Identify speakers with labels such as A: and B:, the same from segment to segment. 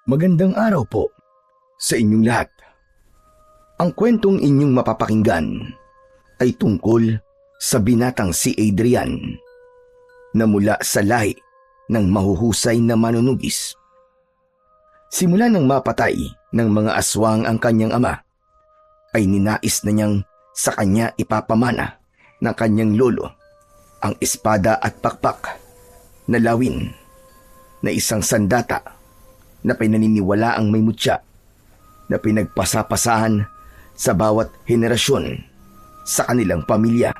A: Magandang araw po sa inyong lahat. Ang kwentong inyong mapapakinggan ay tungkol sa binatang si Adrian na mula sa lahi ng mahuhusay na manunugis. Simula nang mapatay ng mga aswang ang kanyang ama, ay ninais na niyang sa kanya ipapamana ng kanyang lolo ang espada at pakpak na lawin na isang sandata na pinaniniwala ang may mutya na pinagpasapasahan sa bawat henerasyon sa kanilang pamilya.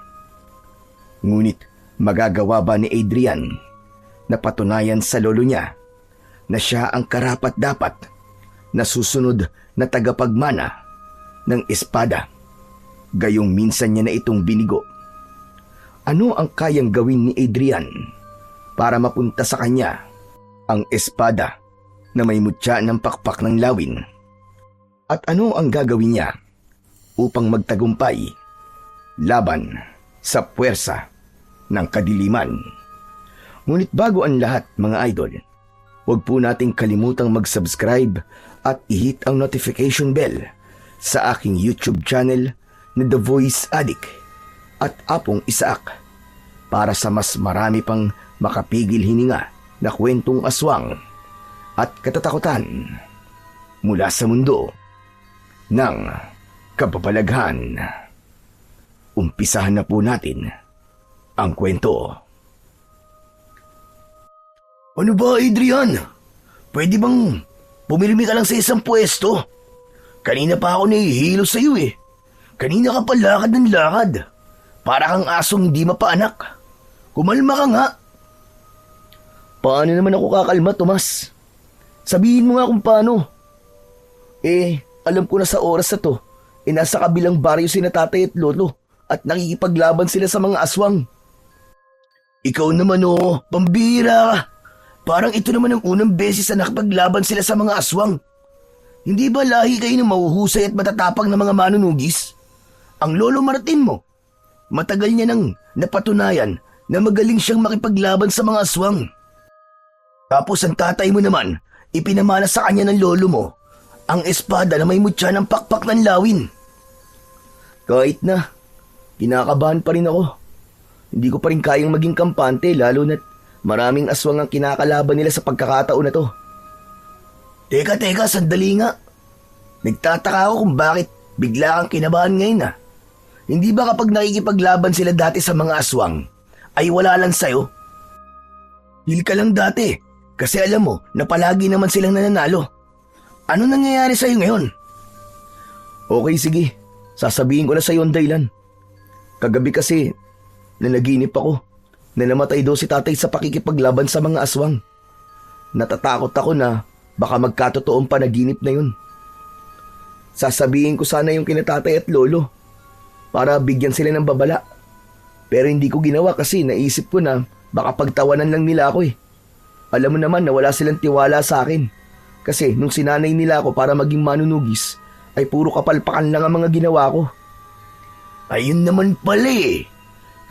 A: Ngunit magagawa ba ni Adrian na patunayan sa lolo niya na siya ang karapat-dapat na susunod na tagapagmana ng espada, gayong minsan niya na itong binigo? Ano ang kayang gawin ni Adrian para mapunta sa kanya ang espada na may mutya ng pakpak ng lawin? At ano ang gagawin niya upang magtagumpay laban sa puwersa ng kadiliman? Ngunit bago ang lahat, mga idol, huwag po nating kalimutang mag-subscribe at i-hit ang notification bell sa aking YouTube channel na The Voice Addict at Apong Isaak para sa mas marami pang makapigil hininga na kwentong aswang at katatakutan mula sa mundo ng kababalaghan. Umpisahan na po natin ang kwento. Ano ba, Adrian? Pwede bang pumilmi ka lang sa isang pwesto? Kanina pa ako nahihilo sa iyo eh. Kanina ka pa lakad ng lakad. Para kang asong hindi mapaanak. Kumalma ka nga. Paano naman ako kakalma, Tomas? Sabihin mo nga kung paano. Alam ko na sa oras na to, nasa kabilang baryo sina tatay at lolo at nakikipaglaban sila sa mga aswang. Ikaw naman pambira ka. Parang ito naman ang unang beses na nakipaglaban sila sa mga aswang. Hindi ba lahi kayo ng mahuhusay at matatapang na mga manunugis? Ang lolo Martin mo, matagal niya nang napatunayan na magaling siyang makipaglaban sa mga aswang. Tapos ang tatay mo naman, ipinamana sa kanya ng lolo mo ang espada na may mutya ng pakpak ng lawin. Kahit na, kinakabahan pa rin ako. Hindi ko pa rin kayang maging kampante, lalo na't maraming aswang ang kinakalaban nila sa pagkakataon na to. Teka, sandali nga. Nagtataka ako kung bakit bigla kang kinabahan ngayon . Hindi ba kapag nakikipaglaban sila dati sa mga aswang, ay wala lang sa'yo? Hil ka lang dati. Kasi alam mo na palagi naman silang nananalo. Ano nangyayari sa'yo ngayon? Okay, sige. Sasabihin ko na sa'yo ang dahilan. Kagabi kasi, nanaginip ako na namatay daw si tatay sa pakikipaglaban sa mga aswang. Natatakot ako na baka magkatotoong panaginip na yun. Sasabihin ko sana yung kinatatay at lolo para bigyan sila ng babala. Pero hindi ko ginawa kasi naisip ko na baka pagtawanan lang nila ako . Alam mo naman na wala silang tiwala sa akin. Kasi nung sinanay nila ako para maging manunugis, ay puro kapalpakan lang ang mga ginawa ko. Ayun naman pala .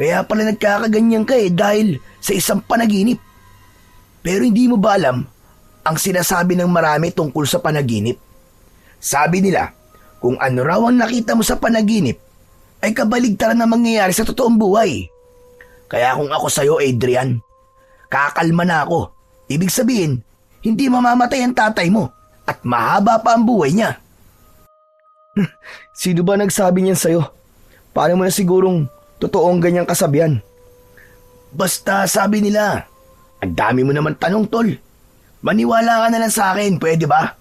A: Kaya pala nagkakaganyan ka dahil sa isang panaginip. Pero hindi mo ba alam ang sinasabi ng marami tungkol sa panaginip? Sabi nila, kung ano raw ang nakita mo sa panaginip, ay kabaligtaran na mangyayari sa totoong buhay. Kaya kung ako sa'yo, Adrian, kakalma na ako. Ibig sabihin, hindi mamamatay ang tatay mo at mahaba pa ang buhay niya. Sino ba nagsabi niyan sa'yo? Paano mo na sigurong totoong ganyang kasabihan? Basta sabi nila. Ang dami mo naman tanong, tol. Maniwala ka na lang sa akin, pwede ba?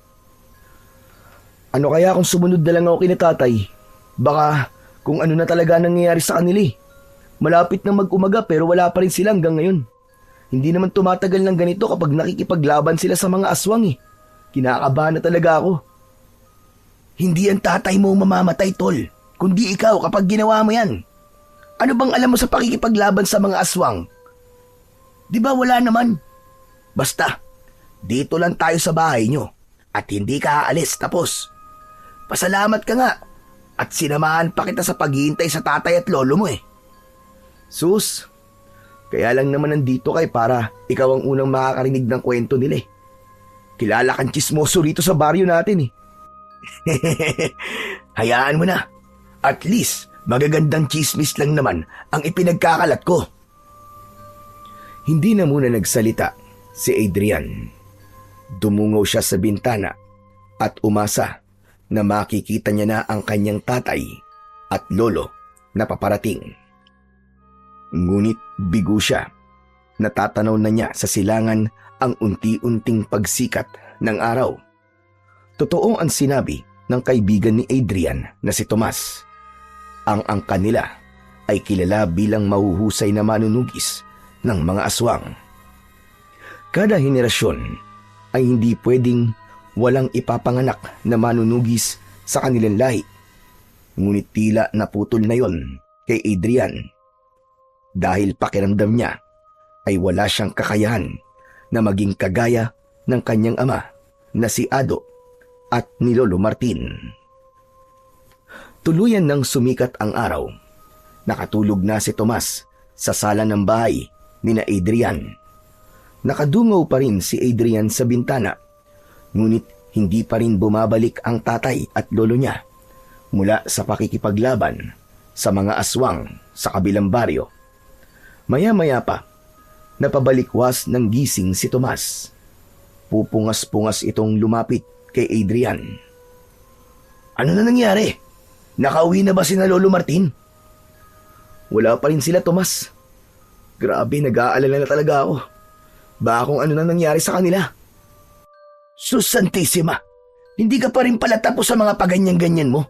A: Ano kaya kung sumunod na lang ako kina tatay? Baka kung ano na talaga nangyayari sa kanila . Malapit na mag-umaga pero wala pa rin sila hanggang ngayon. Hindi naman tumatagal ng ganito kapag nakikipaglaban sila sa mga aswang . Kinakabahan na talaga ako. Hindi ang tatay mo mamamatay, tol, kundi ikaw kapag ginawa mo yan. Ano bang alam mo sa pakikipaglaban sa mga aswang? Di ba wala naman? Basta, dito lang tayo sa bahay nyo at hindi ka aalis, tapos. Pasalamat ka nga at sinamahan pa kita sa paghihintay sa tatay at lolo mo . Sus, kaya lang naman nandito kay para ikaw ang unang makakarinig ng kwento nila . Kilala kang chismoso rito sa baryo natin eh. Hayaan mo na. At least, magagandang chismis lang naman ang ipinagkakalat ko. Hindi na muna nagsalita si Adrian. Dumungaw siya sa bintana at umasa na makikita niya na ang kanyang tatay at lolo na paparating. Ngunit bigo siya. Natatanaw na niya sa silangan ang unti-unting pagsikat ng araw. Totoo ang sinabi ng kaibigan ni Adrian na si Tomas. Ang angka nila ay kilala bilang mahuhusay na manunugis ng mga aswang. Kada henerasyon ay hindi pwedeng walang ipapanganak na manunugis sa kanilang lahi. Ngunit tila naputol na yon kay Adrian dahil pakiramdam niya ay wala siyang kakayahan na maging kagaya ng kanyang ama na si Ado at ni Lolo Martin. Tuluyan nang sumikat ang araw. Nakatulog na si Tomas sa sala ng bahay ni na Adrian. Nakadungaw pa rin si Adrian sa bintana, ngunit hindi pa rin bumabalik ang tatay at lolo niya mula sa pakikipaglaban sa mga aswang sa kabilang baryo. Maya-maya pa, napabalikwas ng gising si Tomas. Pupungas-pungas itong lumapit kay Adrian. Ano na nangyari? Nakauwi na ba si na Lolo Martin? Wala pa rin sila, Tomas. Grabe, nag-aalala na talaga ako. Baka kung ano na nangyari sa kanila. Sus Santissima, hindi ka pa rin pala tapos sa mga paganyan-ganyan mo.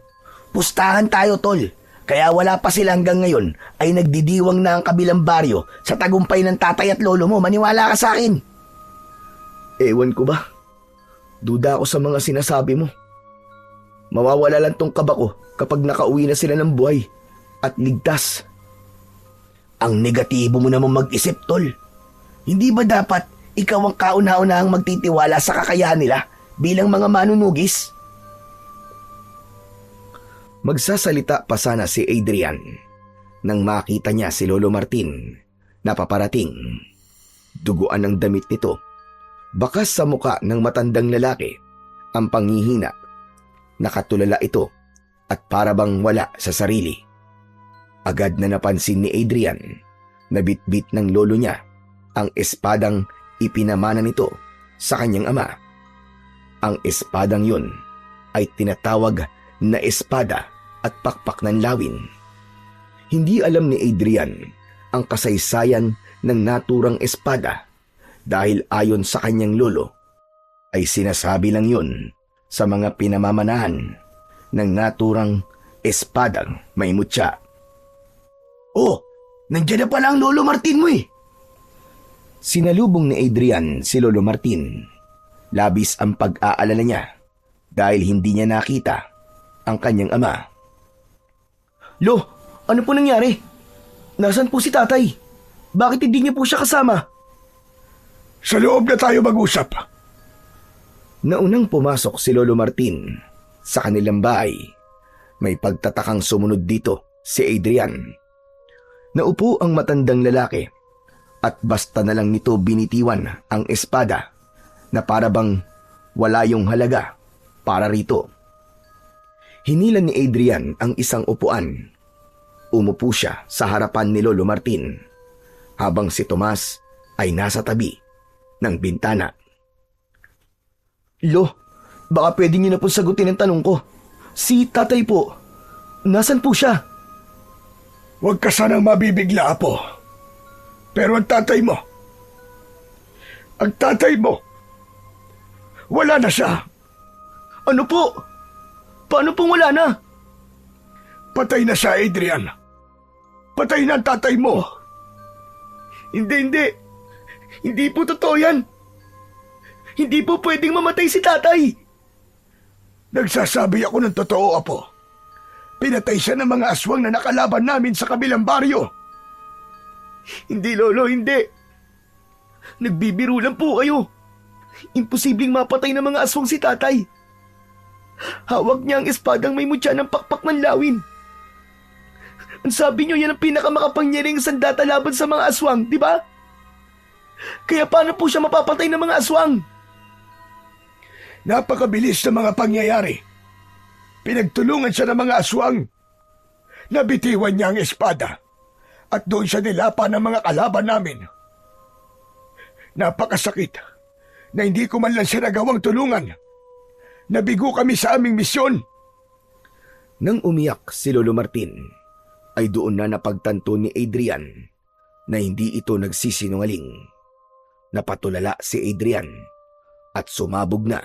A: Pustahan tayo, tol. Kaya wala pa sila hanggang ngayon ay nagdidiwang na ang kabilang baryo sa tagumpay ng tatay at lolo mo. Maniwala ka sa akin. Ewan ko ba? Duda ako sa mga sinasabi mo. Mawawala lang tong kaba ko kapag nakauwi na sila ng buhay at ligtas. Ang negatibo mo naman mag-isip, tol. Hindi ba dapat ikaw ang kauna-unahang magtitiwala sa kakayahan nila bilang mga manunugis? Magsasalita pa sana si Adrian nang makita niya si Lolo Martin na paparating. Duguan ang damit nito. Bakas sa muka ng matandang lalaki ang panghihina. Nakatulala ito at parabang wala sa sarili. Agad na napansin ni Adrian na bitbit ng lolo niya ang espadang ipinamana nito sa kanyang ama. Ang espadang yun ay tinatawag na espada at pakpak ng lawin. Hindi alam ni Adrian ang kasaysayan ng naturang espada dahil ayon sa kanyang lolo ay sinasabi lang yun sa mga pinamamanahan ng naturang espadang may mutya. Oh, nandiyan na pala ang Lolo Martin mo eh. Sinalubong ni Adrian si Lolo Martin. Labis ang pag-aalala niya dahil hindi niya nakita ang kanyang ama. Lo, ano po nangyari? Nasaan po si tatay? Bakit hindi niya po siya kasama?
B: Sa loob na tayo mag-usap.
A: Naunang pumasok si Lolo Martin sa kanilang bahay. May pagtatakang sumunod dito si Adrian. Naupo ang matandang lalaki at basta na lang nito binitiwan ang espada na parabang wala yung halaga para rito. Hinila ni Adrian ang isang upuan. Umupo siya sa harapan ni Lolo Martin habang si Tomas ay nasa tabi ng bintana. Lo, baka pwede niyo na po sagutin ang tanong ko. Si tatay po, nasan po siya?
B: Huwag ka sanang mabibigla, Apo. Pero ang tatay mo, wala na siya.
A: Ano po? Paano pong wala na?
B: Patay na siya, Adrian. Patay na ang tatay mo.
A: Hindi. Hindi po totoo yan. Hindi po pwedeng mamatay si tatay.
B: Nagsasabi ako ng totoo, Apo. Pinatay siya ng mga aswang na nakalaban namin sa kabilang baryo.
A: Hindi, Lolo, hindi. Nagbibiro lang po kayo. Imposibleng mapatay ng mga aswang si tatay. Hawak niya ang espadang may mutya ng pakpak ng lawin. Ang sabi niyo yan ang pinakamakapangyarihang sandata laban sa mga aswang, di ba? Kaya paano po siya mapapatay ng mga aswang?
B: Napakabilis ng mga pangyayari. Pinagtulungan siya ng mga aswang. Nabitiwan niya ang espada at doon siya nilapan ng mga kalaban namin. Napakasakit na hindi ko man lang siya nagawang tulungan. Nabigo kami sa aming misyon.
A: Nang umiyak si Lolo Martin, ay doon na napagtanto ni Adrian na hindi ito nagsisinungaling. Napatulala si Adrian at sumabog na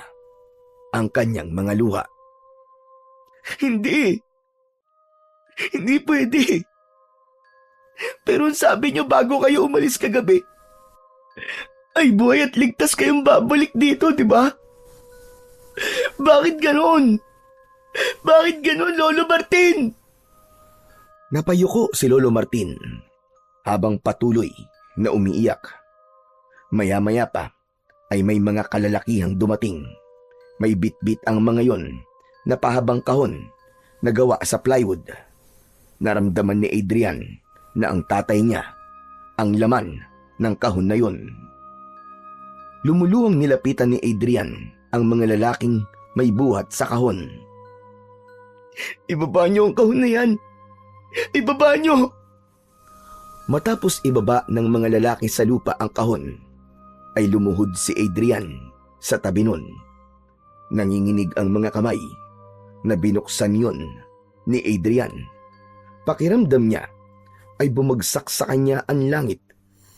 A: ang kanyang mga luha. Hindi! Hindi pwede! Pero ang sabi niyo bago kayo umalis kagabi, ay buhay at ligtas kayong babalik dito, di ba? Bakit ganon? Bakit ganon, Lolo Martin? Napayuko si Lolo Martin habang patuloy na umiiyak. Maya-maya pa ay may mga kalalakihang dumating. May bit-bit ang mga yon na pahabang kahon na gawa sa plywood. Naramdaman ni Adrian na ang tatay niya ang laman ng kahon na yon. Lumuluhang nilapitan ni Adrian ang mga lalaking may buhat sa kahon. Ibaba niyo ang kahon na yan! Ibaba niyo! Matapos ibaba ng mga lalaki sa lupa ang kahon, ay lumuhod si Adrian sa tabi nun. Nanginginig ang mga kamay na binuksan yon ni Adrian. Pakiramdam niya ay bumagsak sa kanya ang langit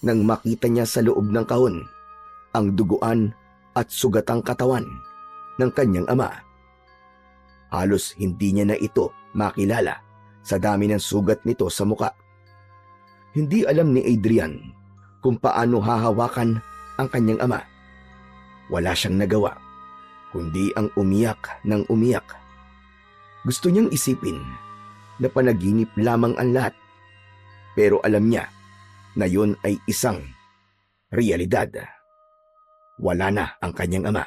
A: nang makita niya sa loob ng kahon ang duguan at sugatang katawan ng kanyang ama. Halos hindi niya na ito makilala sa dami ng sugat nito sa muka. Hindi alam ni Adrian kung paano hahawakan ang kanyang ama. Wala siyang nagawa kundi ang umiyak ng umiyak. Gusto niyang isipin na panaginip lamang ang lahat, pero alam niya na yun ay isang realidad. Wala na ang kanyang ama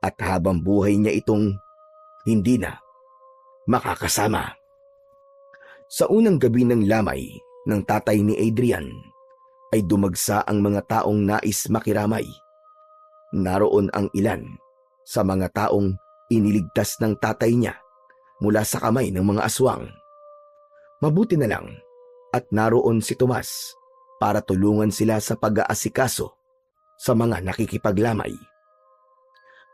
A: at habang buhay niya itong hindi na makakasama. Sa unang gabi ng lamay ng tatay ni Adrian ay dumagsa ang mga taong nais makiramay. Naroon ang ilan sa mga taong iniligtas ng tatay niya mula sa kamay ng mga aswang. Mabuti na lang at naroon si Tomas para tulungan sila sa pag-aasikaso sa mga nakikipaglamay.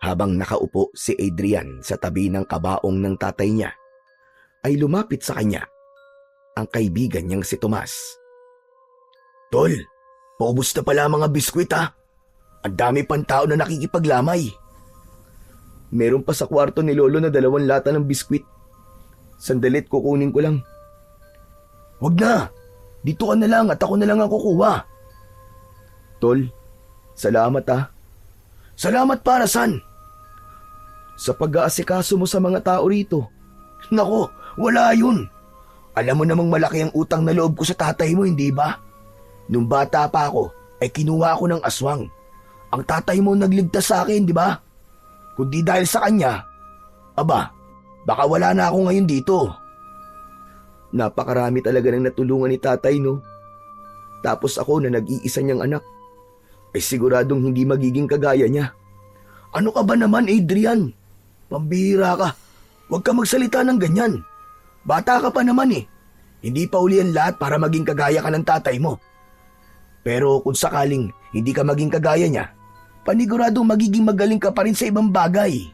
A: Habang nakaupo si Adrian sa tabi ng kabaong ng tatay niya, ay lumapit sa kanya ang kaibigan niyang si Tomas. Tol, paubos na pala mga biskwit ha. Ang dami pang tao na nakikipaglamay. Meron pa sa kwarto ni Lolo na 2 lata ng biskwit. Sandalit, kukunin ko lang. Wag na. Dito ka na lang at ako na lang ang kukuha. Tol, salamat ha. Salamat para saan? Sa pag-aasikaso mo sa mga tao rito. Nako, wala yun. Alam mo namang malaki ang utang na loob ko sa tatay mo, hindi ba? Nung bata pa ako, ay kinuha ako ng aswang. Ang tatay mo nagligtas sa akin, di ba? Kundi dahil sa kanya, aba, baka wala na ako ngayon dito. Napakarami talaga ng natulungan ni tatay, no? Tapos ako na nag-iisa niyang anak, ay siguradong hindi magiging kagaya niya. Ano ka ba naman, Adrian? Pambihira ka. Huwag ka magsalita ng ganyan. Bata ka pa naman eh. Hindi pa uli ang lahat para maging kagaya ka ng tatay mo. Pero kung sakaling hindi ka maging kagaya niya, paniguradong magiging magaling ka pa rin sa ibang bagay.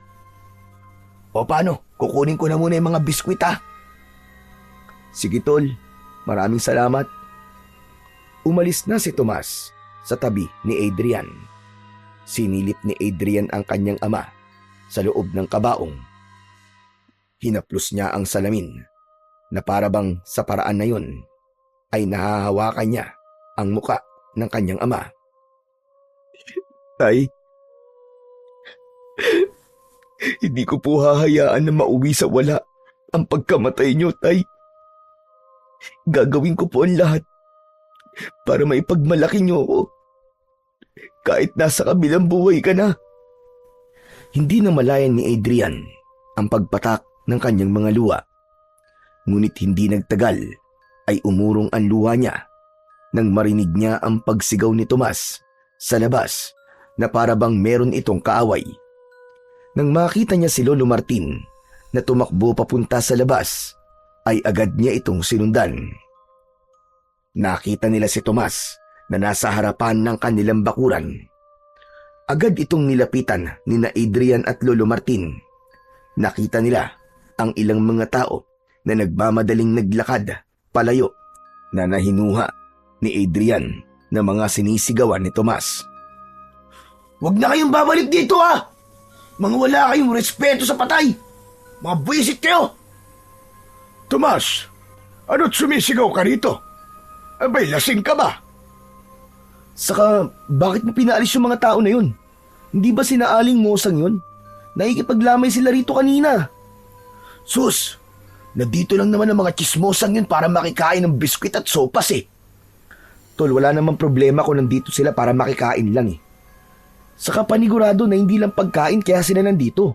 A: O paano? Kukunin ko na muna yung mga biskwit ha. Sige tol, maraming salamat. Umalis na si Tomas sa tabi ni Adrian. Sinilip ni Adrian ang kanyang ama sa loob ng kabaong. Hinaplos niya ang salamin na parabang sa paraan na yun ay nahahawakan niya ang muka ng kanyang ama. Tay, hindi ko po hahayaan na mauwi sa wala ang pagkamatay niyo, Tay. Gagawin ko po ang lahat para maipagmalaki niyo ako. Kahit nasa kabilang buhay ka na. Hindi na malayan ni Adrian ang pagpatak ng kanyang mga luha. Ngunit hindi nagtagal ay umurong ang luha niya nang marinig niya ang pagsigaw ni Tomas sa labas na parabang meron itong kaaway. Nang makita niya si Lolo Martin na tumakbo papunta sa labas, ay agad niya itong sinundan. Nakita nila si Tomas na nasa harapan ng kanilang bakuran. Agad itong nilapitan ni na Adrian at Lolo Martin. Nakita nila ang ilang mga tao na nagmamadaling naglakad palayo na nahinuha ni Adrian na mga sinisigawan ni Tomas. "Huwag na kayong babalik dito ha! Mga wala kayong respeto sa patay! Mga buwisit kayo!"
B: Tomas, ano't sumisigaw ka rito? Abay, lasing ka ba?
A: Saka, bakit mo pinaalis yung mga tao na yun? Hindi ba sina Aling Mosang yun? Nakikipaglamay sila rito kanina. Sus, nandito lang naman ang mga chismosang yun para makikain ng biskwit at sopas eh. Tol, wala namang problema kung nandito sila para makikain lang eh. Saka panigurado na hindi lang pagkain kaya sila nandito.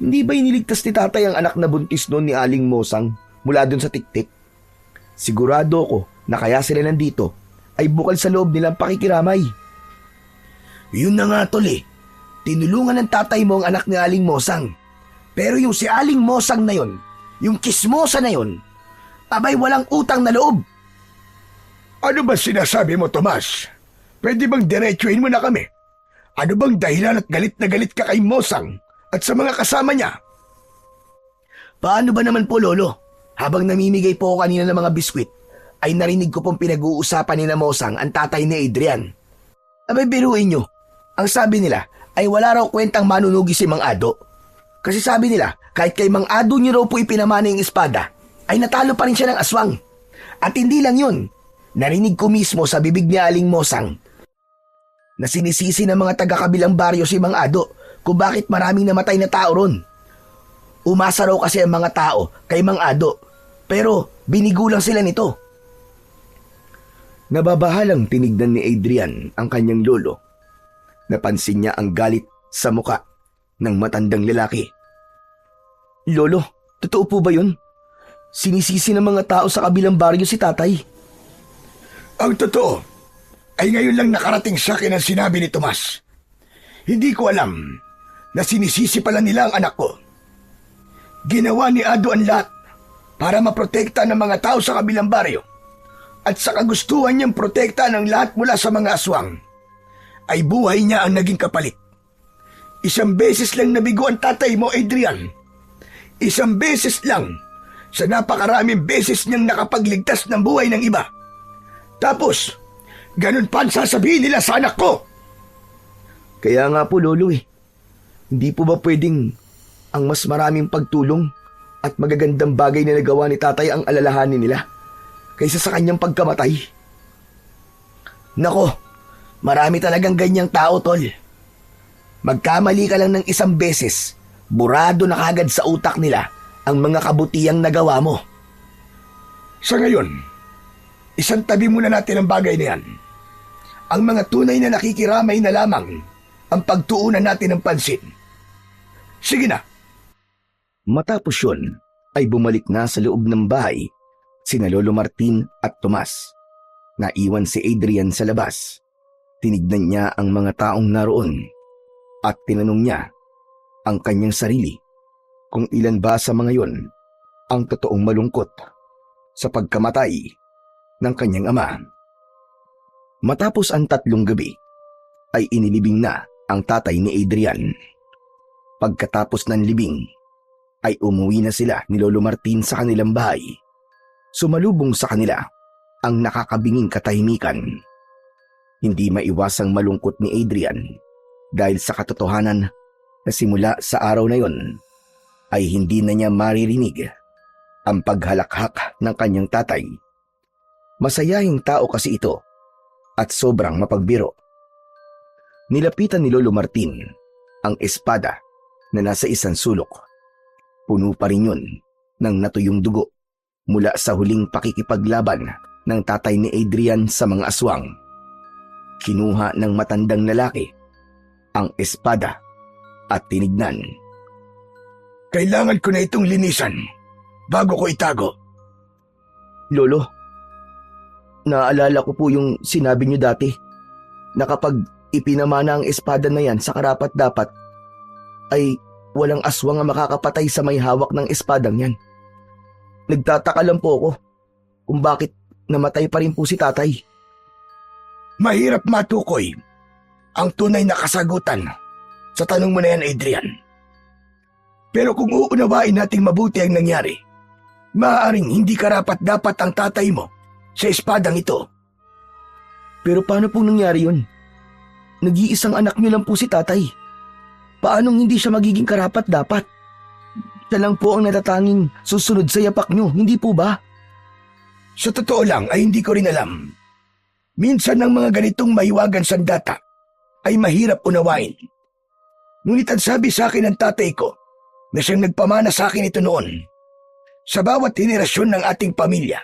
A: Hindi ba iniligtas ni tatay ang anak na buntis noon ni Aling Mosang mula dun sa tiktik? Sigurado ko na kaya sila nandito ay bukal sa loob nilang pakikiramay. Yun na nga tol eh. Tinulungan ng tatay mo ang anak ni Aling Mosang. Pero yung si Aling Mosang na yun, yung kismosa na yun, abay walang utang na loob.
B: Ano ba sinasabi mo, Tomas? Pwede bang diretsuhin mo na kami? Ano bang dahilan at galit na galit ka kay Mosang at sa mga kasama niya?
A: Paano ba naman po, Lolo? Habang namimigay po ako kanina ng mga biskwit, ay narinig ko pong pinag-uusapan ni na Mosang ang tatay ni Adrian. Abay biruin nyo, ang sabi nila ay wala raw kwentang manunugi si Mang Ado. Kasi sabi nila, kahit kay Mang Ado niyo raw po ipinamana yung espada, ay natalo pa rin siya ng aswang. At hindi lang yun, narinig ko mismo sa bibig ni Aling Mosang na sinisisi ng mga taga-kabilang baryo si Mang Ado kung bakit maraming namatay na tao ron. Umasa raw kasi ang mga tao kay Mang Ado, pero binigulang sila nito. Nababahalang tinignan ni Adrian ang kanyang lolo. Napansin niya ang galit sa muka ng matandang lalaki. Lolo, totoo po ba yun? Sinisisi ng mga tao sa kabilang baryo si tatay.
B: Ang totoo ay ngayon lang nakarating sa akin ang sinabi ni Tomas. Hindi ko alam na sinisisi pala nila ang anak ko. Ginawa ni Ado ang lahat para maprotekta ng mga tao sa kabilang baryo. At sa kagustuhan niyang protekta ng lahat mula sa mga aswang, ay buhay niya ang naging kapalit. Isang beses lang nabigo ang tatay mo, Adrian. Isang beses lang sa napakaraming beses niyang nakapagligtas ng buhay ng iba. Tapos, ganun pa ang sasabihin nila sa anak ko.
A: Kaya nga po, Lolo eh. Hindi po ba pwedeng ang mas maraming pagtulong at magagandang bagay na nagawa ni tatay ang alalahanin nila kaysa sa kanyang pagkamatay? Nako, marami talagang ganyang tao, Tol. Magkamali ka lang ng isang beses, burado na kagad sa utak nila ang mga kabutihang nagawa mo.
B: Sa ngayon, isang tabi muna natin ang bagay na yan. Ang mga tunay na nakikiramay na lamang ang pagtuunan natin ng pansin. Sige na.
A: Matapos yun, ay bumalik na sa loob ng bahay sina Lolo Martin at Tomas. Naiwan si Adrian sa labas. Tinignan niya ang mga taong naroon at tinanong niya ang kanyang sarili kung ilan ba sa mga yon ang totoong malungkot sa pagkamatay ng kanyang ama. Matapos ang 3 gabi, ay inilibing na ang tatay ni Adrian. Pagkatapos ng libing, ay umuwi na sila ni Lolo Martin sa kanilang bahay. Sumalubong sa kanila ang nakakabinging katahimikan. Hindi maiwasang malungkot ni Adrian dahil sa katotohanan na simula sa araw na yon ay hindi na niya maririnig ang paghalakhak ng kanyang tatay. Masayahing tao kasi ito at sobrang mapagbiro. Nilapitan ni Lolo Martin ang espada na nasa isang sulok. Puno pa rin yun ng natuyong dugo mula sa huling pakikipaglaban ng tatay ni Adrian sa mga aswang. Kinuha ng matandang lalaki ang espada at tinignan.
B: Kailangan ko na itong linisan bago ko itago.
A: Lolo, naalala ko po yung sinabi niyo dati na kapag ipinamana ang espada na yan sa karapat-dapat, ay walang aswang ang makakapatay sa may hawak ng espadang yan. Nagtataka lang po ako kung bakit namatay pa rin po si tatay.
B: Mahirap matukoy ang tunay na kasagutan sa tanong mo na yan, Adrian. Pero kung uunawain nating mabuti ang nangyari, maaaring hindi karapat-dapat ang tatay mo sa espadang ito.
A: Pero paano pong nangyari yun? Nag-iisang anak niyo lang po si tatay. Paanong hindi siya magiging karapat-dapat? Siya lang po ang natatanging susunod sa yapak niyo, hindi po ba?
B: Sa totoo lang ay hindi ko rin alam. Minsan ang mga ganitong mahiwagan sandata ay mahirap unawain. Ngunit ang sabi sa akin ng tatay ko na siyang nagpamana sa akin ito noon, sa bawat henerasyon ng ating pamilya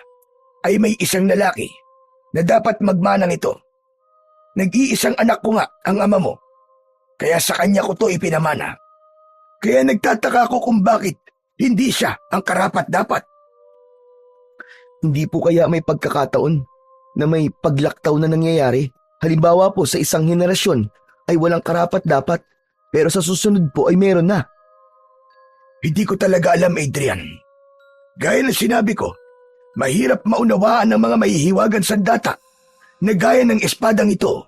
B: ay may isang lalaki na dapat magmanang ito. Nag-iisang anak ko nga ang ama mo, kaya sa kanya ko to ipinamana. Kaya nagtataka ako kung bakit hindi siya ang karapat-dapat.
A: Hindi po kaya may pagkakataon na may paglaktaw na nangyayari? Halimbawa po sa isang henerasyon ay walang karapat-dapat, pero sa susunod po ay meron na.
B: Hindi ko talaga alam, Adrian. Gaya ng sinabi ko, mahirap maunawaan ng mga mahihiwagan sandata na gaya ng espadang ito.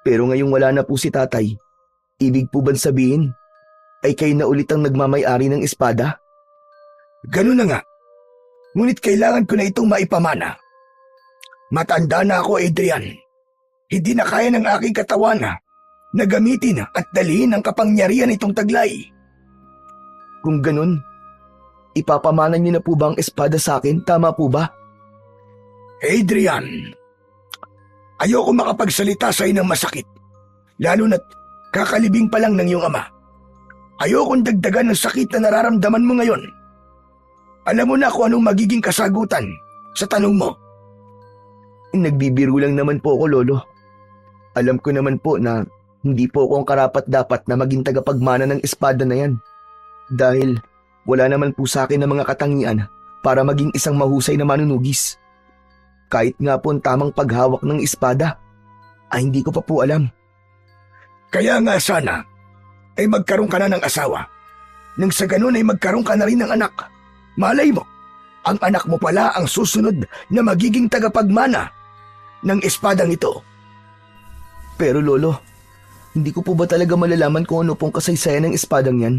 A: Pero ngayong wala na po si tatay, ibig po bang sabihin ay kayo na ulit ang nagmamay-ari ng espada?
B: Ganun na nga. Ngunit kailangan ko na itong maipamana. Matanda na ako, Adrian. Hindi na kaya ng aking katawan na gamitin at dalhin ang kapangyarihan itong taglay.
A: Kung ganun, ipapamana niyo na po ba ang espada sa akin? Tama po ba?
B: Adrian, ayoko makapagsalita sa ng masakit, lalo na't kakalibing pa lang ng iyong ama. Ayokong dagdagan ng sakit na nararamdaman mo ngayon. Alam mo na kung anong magiging kasagutan sa tanong mo.
A: Nagbibiro lang naman po ako, Lolo. Alam ko naman po na hindi po ako ang karapat-dapat na maging tagapagmana ng espada na yan. Dahil wala naman po sa akin ng mga katangian para maging isang mahusay na manunugis. Kahit nga po ang tamang paghawak ng espada, ay hindi ko pa po alam.
B: Kaya nga sana ay magkaroon ka na ng asawa. Nang sa ganun ay magkaroon ka na rin ng anak. Malay mo, ang anak mo pala ang susunod na magiging tagapagmana ng espadang ito.
A: Pero Lolo, hindi ko po ba talaga malalaman kung ano pong kasaysayan ng espadang yan?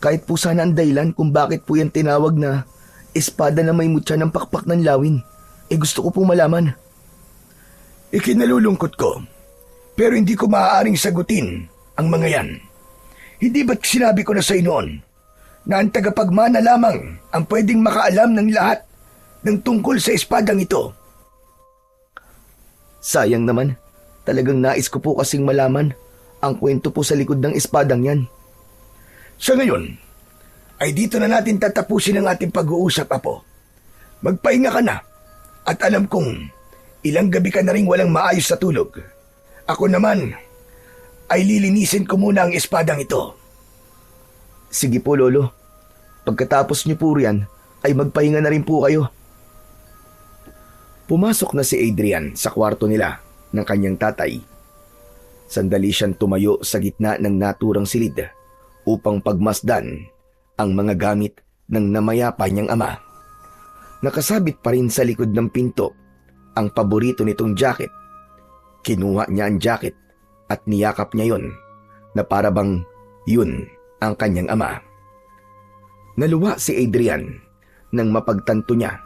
A: Kahit po sana ang dahilan kung bakit po yan tinawag na espada na may mutya ng pakpak ng lawin. Gusto ko po malaman.
B: Ikinalulungkot ko, pero hindi ko maaaring sagutin ang mga yan. Hindi ba't sinabi ko na sa noon na ang tagapagmana lamang ang pwedeng makaalam ng lahat ng tungkol sa espadang ito?
A: Sayang naman, talagang nais ko po kasing malaman ang kwento po sa likod ng espadang yan.
B: Sa ngayon, ay dito na natin tatapusin ang ating pag-uusap, Apo. Magpahinga ka na at alam kong ilang gabi ka na rin walang maayos sa tulog. Ako naman ay lilinisin ko muna ang espadang ito.
A: Sige po, Lolo. Pagkatapos niyo po riyan, ay magpahinga na rin po kayo. Pumasok na si Adrian sa kwarto nila ng kanyang tatay. Sandali siyang tumayo sa gitna ng naturang silid upang pagmasdan ang mga gamit ng namayapa niyang ama. Nakasabit pa rin sa likod ng pinto ang paborito nitong jacket. Kinuha niya ang jacket at niyakap niya yon na para bang yun ang kanyang ama. Naluwa si Adrian nang mapagtanto niya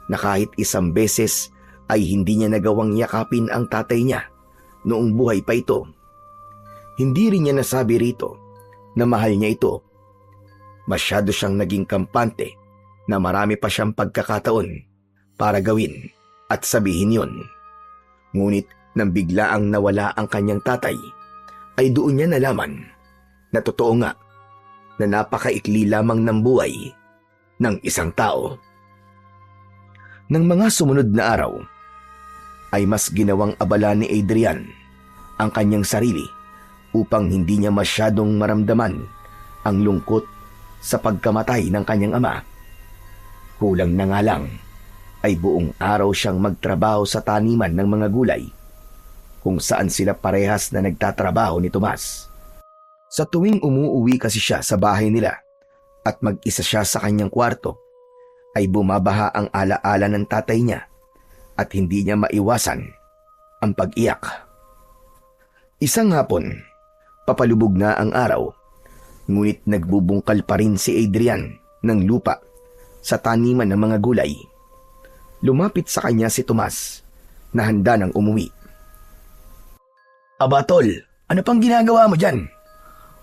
A: na kahit isang beses ay hindi niya nagawang yakapin ang tatay niya noong buhay pa ito. Hindi rin niya nasabi rito na mahal niya ito. Masyado siyang naging kampante na marami pa siyang pagkakataon para gawin at sabihin yon. Ngunit nang biglaang nawala ang kanyang tatay, ay doon niya nalaman na totoo nga na napakaikli lamang ng buhay ng isang tao. Nang mga sumunod na araw, ay mas ginawang abala ni Adrian ang kanyang sarili upang hindi niya masyadong maramdaman ang lungkot sa pagkamatay ng kanyang ama. Kulang na nga lang ay buong araw siyang magtrabaho sa taniman ng mga gulay kung saan sila parehas na nagtatrabaho ni Tomas. Sa tuwing umuuwi kasi siya sa bahay nila at mag-isa siya sa kanyang kwarto, ay bumabaha ang alaala ng tatay niya at hindi niya maiwasan ang pag-iyak. Isang hapon, papalubog na ang araw, ngunit nagbubungkal pa rin si Adrian ng lupa sa taniman ng mga gulay. Lumapit sa kanya si Tomas na handa nang umuwi. Aba tol, ano pang ginagawa mo dyan?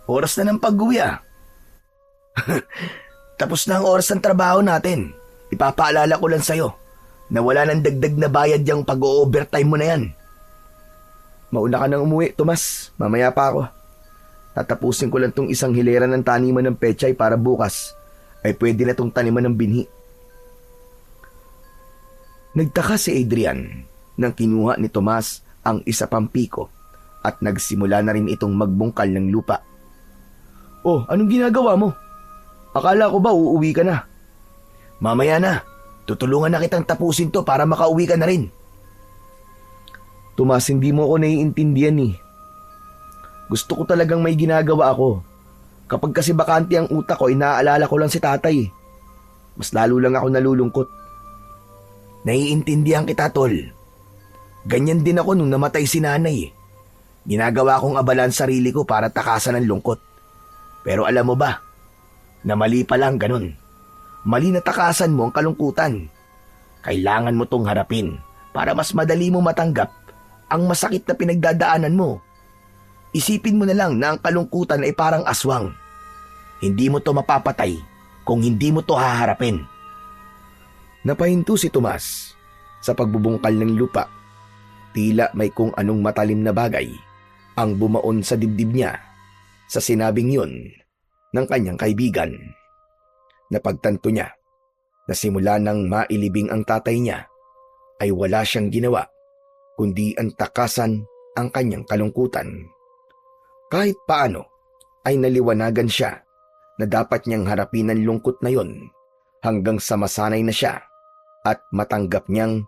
A: Oras na ng pag-uwi ah. Tapos na ang oras ng trabaho natin. Ipapaalala ko lang sa'yo na wala nang dagdag na bayad yung pag-o-overtime mo na yan. Mauna ka nang umuwi, Tomas. Mamaya pa ako. Tatapusin ko lang tong isang hilera ng taniman ng pechay para bukas ay pwede na tong taniman ng binhi. Nagtaka si Adrian nang kinuha ni Tomas ang isa pang piko at nagsimula na rin itong magbungkal ng lupa. Oh, anong ginagawa mo? Akala ko ba uuwi ka na? Mamaya na. Tutulungan na kitang tapusin to para makauwi ka na rin. Tomas, hindi mo ako naiintindihan eh. Gusto ko talagang may ginagawa ako. Kapag kasi bakante ang utak ko, inaalala ko lang si tatay. Mas lalo lang ako nalulungkot. Naiintindihan kita, tol. Ganyan din ako nung namatay si nanay. Ginagawa kong abalan sarili ko para takasan ng lungkot. Pero alam mo ba, na mali pa lang ganun. Mali na takasan mo ang kalungkutan. Kailangan mo tong harapin para mas madali mo matanggap ang masakit na pinagdadaanan mo. Isipin mo na lang na ang kalungkutan ay parang aswang. Hindi mo to mapapatay kung hindi mo to haharapin. Napahinto si Tomas sa pagbubungkal ng lupa. Tila may kung anong matalim na bagay ang bumaon sa dibdib niya sa sinabing yun ng kanyang kaibigan. Napagtanto niya na simula nang mailibing ang tatay niya ay wala siyang ginawa kundi ang takasan ang kanyang kalungkutan. Kahit paano ay naliwanagan siya na dapat niyang harapin ang lungkot na yon hanggang sa masanay na siya at matanggap niyang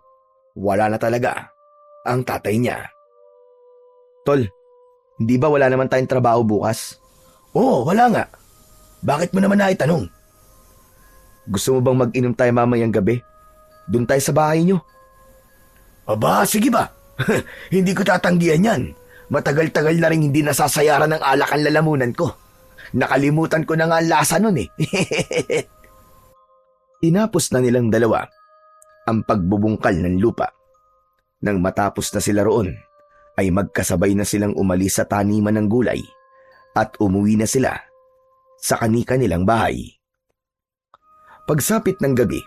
A: wala na talaga ang tatay niya. Tol, hindi ba wala naman tayong trabaho bukas? Oo, wala nga. Bakit mo naman naitanong? Gusto mo bang mag-inom tayo mamayang gabi? Doon tayo sa bahay niyo. Aba, sige ba? Hindi ko tatanggihan yan. Matagal-tagal na rin hindi nasasayaran ng alak ang lalamunan ko. Nakalimutan ko na nga ang lasa nun eh. Tinapos na nilang dalawa ang pagbubungkal ng lupa. Nang matapos na sila roon, ay magkasabay na silang umalis sa taniman ng gulay at umuwi na sila sa kani-kanilang bahay. Pagsapit ng gabi,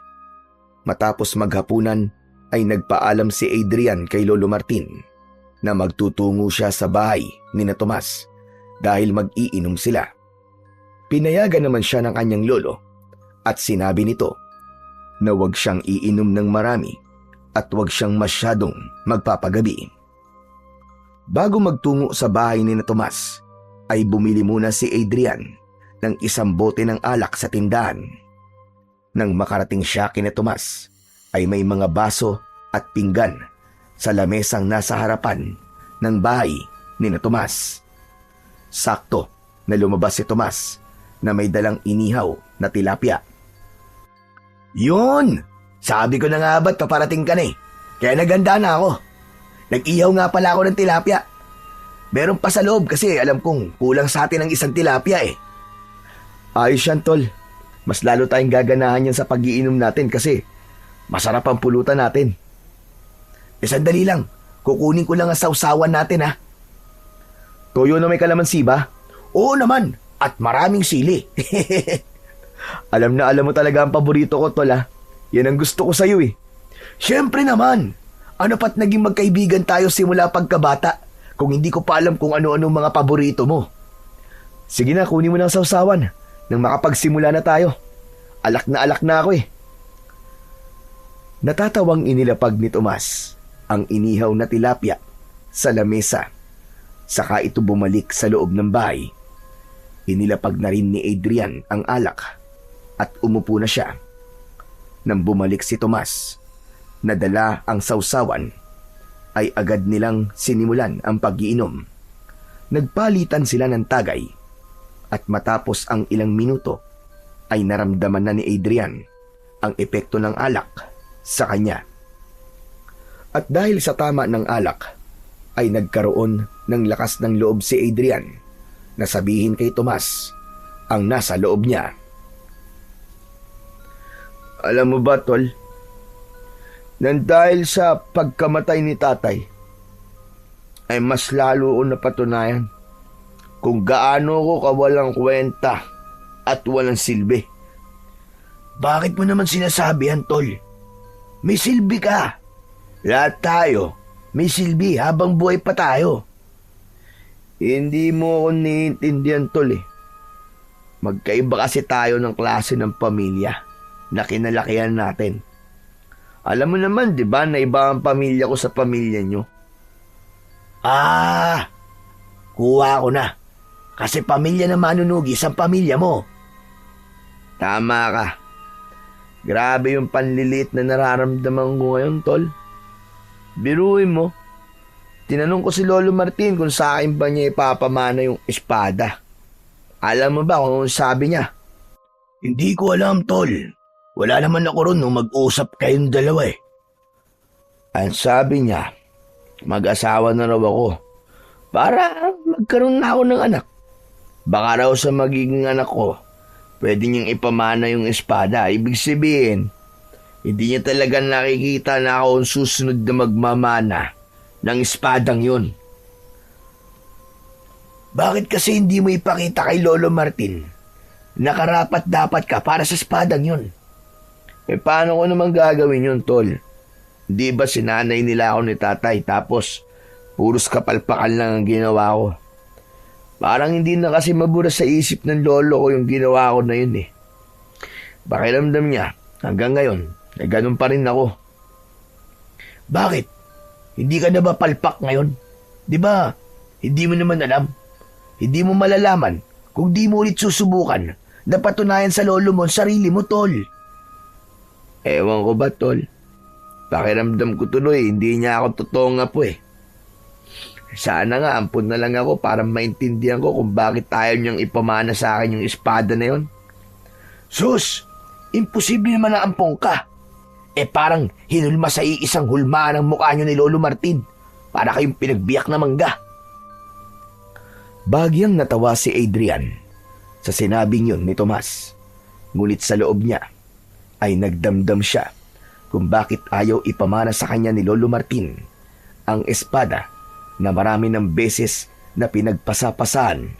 A: matapos maghapunan ay nagpaalam si Adrian kay Lolo Martin na magtutungo siya sa bahay ni na Tomas dahil mag-iinom sila. Pinayagan naman siya ng kanyang lolo at sinabi nito na huwag siyang iinom ng marami at huwag siyang masyadong magpapagabi. Bago magtungo sa bahay ni na Tomas, ay bumili muna si Adrian ng isang bote ng alak sa tindahan. Nang makarating siya kina Tomas, ay may mga baso at pinggan sa lamesang nasa harapan ng bahay ni na Tomas. Sakto na lumabas si Tomas na may dalang inihaw na tilapia. Yun! Sabi ko na nga ba't paparating ka na eh. Kaya naganda na ako. Nag-ihaw nga pala ako ng tilapia. Meron pa sa loob kasi alam kong kulang sa atin ang isang tilapia eh. Ayos yan, tol. Mas lalo tayong gaganahan yan sa pag-iinom natin kasi masarap ang pulutan natin. Sandali lang. Kukunin ko lang ang sausawan natin ha. Toyo na may kalamansi ba? Oo naman. At maraming sili. Alam na alam mo talaga ang paborito ko, tol ha. Yan ang gusto ko sa'yo eh. Siyempre naman. Ano pa't naging magkaibigan tayo simula pagkabata kung hindi ko pa alam kung ano-ano mga paborito mo. Sige na, kunin mo na ang sausawan nang makapagsimula na tayo. Alak na ako eh. Natatawang inilapag ni Tomas ang inihaw na tilapia sa lamesa. Saka ito bumalik sa loob ng bahay. Inilapag na rin ni Adrian ang alak at umupo na siya. Nang bumalik si Tomas, nadala ang sausawan, ay agad nilang sinimulan ang pag-iinom. Nagpalitan sila ng tagay At matapos ang ilang minuto, ay naramdaman na ni Adrian ang epekto ng alak sa kanya. At dahil sa tama ng alak, ay nagkaroon ng lakas ng loob si Adrian na sabihin kay Tomas ang nasa loob niya. Alam mo ba, tol? Nang dahil sa pagkamatay ni tatay, ay mas lalo ko napatunayan kung gaano ko kawalang kwenta at walang silbi. Bakit mo naman sinasabi yan, tol? May silbi ka. Lahat tayo, may silbi habang buhay pa tayo. Hindi mo ako naiintindihan, tol eh. Magkaiba kasi tayo ng klase ng pamilya na kinalakihan natin. Alam mo naman, di ba, na iba ang pamilya ko sa pamilya nyo? Kuha ko na. Kasi pamilya na manunugis ang pamilya mo. Tama ka. Grabe yung panlilit na nararamdaman ko ngayon, tol. Biruin mo. Tinanong ko si Lolo Martin kung sa akin ba niya ipapamana yung espada. Alam mo ba kung sabi niya? Hindi ko alam, tol. Wala naman ako ron nung mag-usap kayong dalawa eh. Ang sabi niya, mag-asawa na raw ako para magkaroon na ako ng anak. Baka raw sa magiging anak ko, pwede niyang ipamana yung espada. Ibig sabihin, hindi niya talaga nakikita na ako ang susunod na magmamana ng espadang yun. Bakit kasi hindi mo ipakita kay Lolo Martin na karapat dapat ka para sa espadang yun? Paano ko naman gagawin yun, tol? Di ba sinanay nila ako ni tatay tapos puros kapalpakan lang ang ginawa ko? Parang hindi na kasi mabura sa isip ng lolo ko yung ginawa ko na yun eh. Pakiramdam niya, hanggang ngayon, na ganun pa rin ako. Bakit? Hindi ka na ba palpak ngayon? Di ba, hindi mo naman alam? Hindi mo malalaman kung di mo ulit susubukan na patunayan sa lolo mo ang sarili mo, tol. Ewan ko ba, tol? Pakiramdam ko tuloy, hindi niya ako totoong apo eh. Sana nga, ampun na lang ako para maintindihan ko kung bakit ayaw niyang ipamana sa akin yung espada na yon. Sus! Imposible naman na ampong ka. Parang hinulma sa iisang hulmaan ang mukha niyo ni Lolo Martin para kayong pinagbiyak na mangga. Bagyang natawa si Adrian sa sinabing yun ni Tomas. Ngunit sa loob niya ay nagdamdam siya kung bakit ayaw ipamana sa kanya ni Lolo Martin ang espada na marami ng beses na pinagpasapasan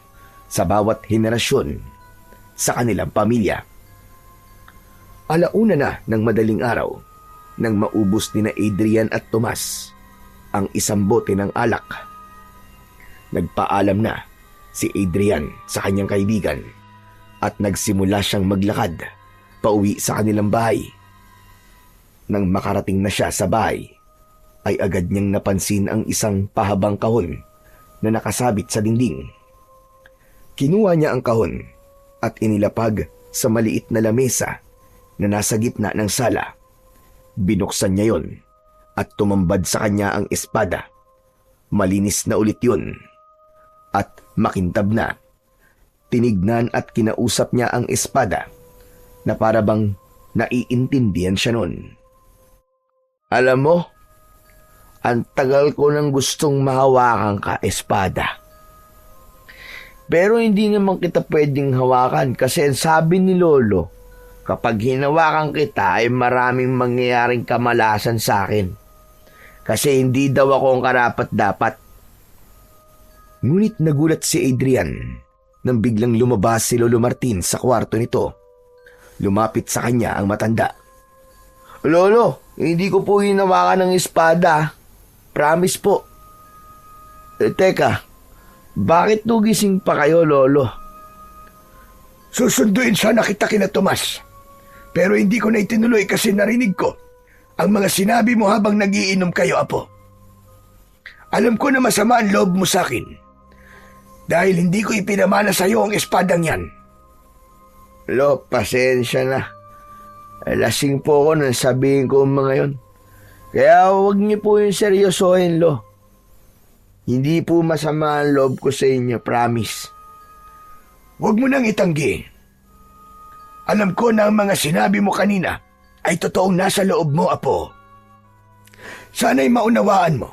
A: sa bawat henerasyon sa kanilang pamilya. Alauna na ng madaling araw nang maubos ni na Adrian at Tomas ang isang bote ng alak. Nagpaalam na si Adrian sa kanyang kaibigan at nagsimula siyang maglakad pauwi sa kanilang bahay. Nang makarating na siya sa bahay, ay agad niyang napansin ang isang pahabang kahon na nakasabit sa dingding. Kinuha niya ang kahon at inilapag sa maliit na lamesa na nasa gitna ng sala. Binuksan niya yon at tumambad sa kanya ang espada. Malinis na ulit yun at makintab na. Tinignan at kinausap niya ang espada na para bang naiintindihan siya nun. Alam mo, ang tagal ko nang gustong mahawakan ka, espada. Pero hindi naman kita pwedeng hawakan kasi ang sabi ni Lolo, kapag hinawakan kita ay maraming mangyayaring kamalasan sa akin. Kasi hindi daw ako ang karapat-dapat. Ngunit nagulat si Adrian nang biglang lumabas si Lolo Martin sa kwarto nito. Lumapit sa kanya ang matanda. Lolo, hindi ko po hinawakan ng espada. Promise po. Teka, bakit tugising pa kayo, Lolo?
B: Susunduin sana kita kina Tomas. Pero hindi ko na itinuloy kasi narinig ko ang mga sinabi mo habang nagiinom kayo, Apo. Alam ko na masama ang loob mo sa akin dahil hindi ko ipinamana sa iyo ang espadang yan.
A: Lo, pasensya na. Lasing po ako nang sabihin ko ang mga yon. Kaya huwag niyo po yung seryosohin, Lo. Hindi po masama ang loob ko sa inyo, promise.
B: Huwag mo nang itanggi. Alam ko na ang mga sinabi mo kanina ay totoong nasa loob mo, Apo. Sana'y maunawaan mo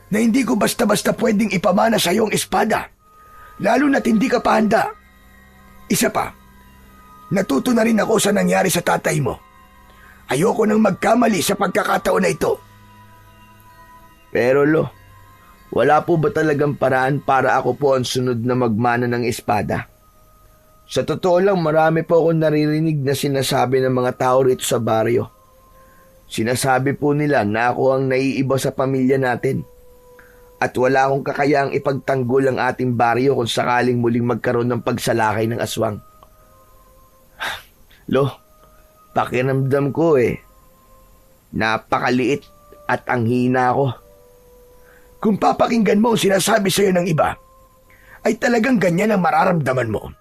B: na hindi ko basta-basta pwedeng ipamana sa iyo ang espada, lalo na't hindi ka pa handa. Isa pa, natuto na rin ako sa nangyari sa tatay mo. Ayoko nang magkamali sa pagkakataon na ito.
A: Pero Lo, wala po ba talagang paraan para ako po ang sunod na magmana ng espada? Sa totoo lang, marami po akong naririnig na sinasabi ng mga tao rito sa baryo. Sinasabi po nila na ako ang naiiba sa pamilya natin. At wala akong kakayaang ipagtanggol ang ating baryo kung sakaling muling magkaroon ng pagsalakay ng aswang. Lo, pakiramdam ko napakaliit at ang hina ko.
B: Kung papakinggan mo ang sinasabi sa iyo ng iba, ay talagang ganyan ang mararamdaman mo.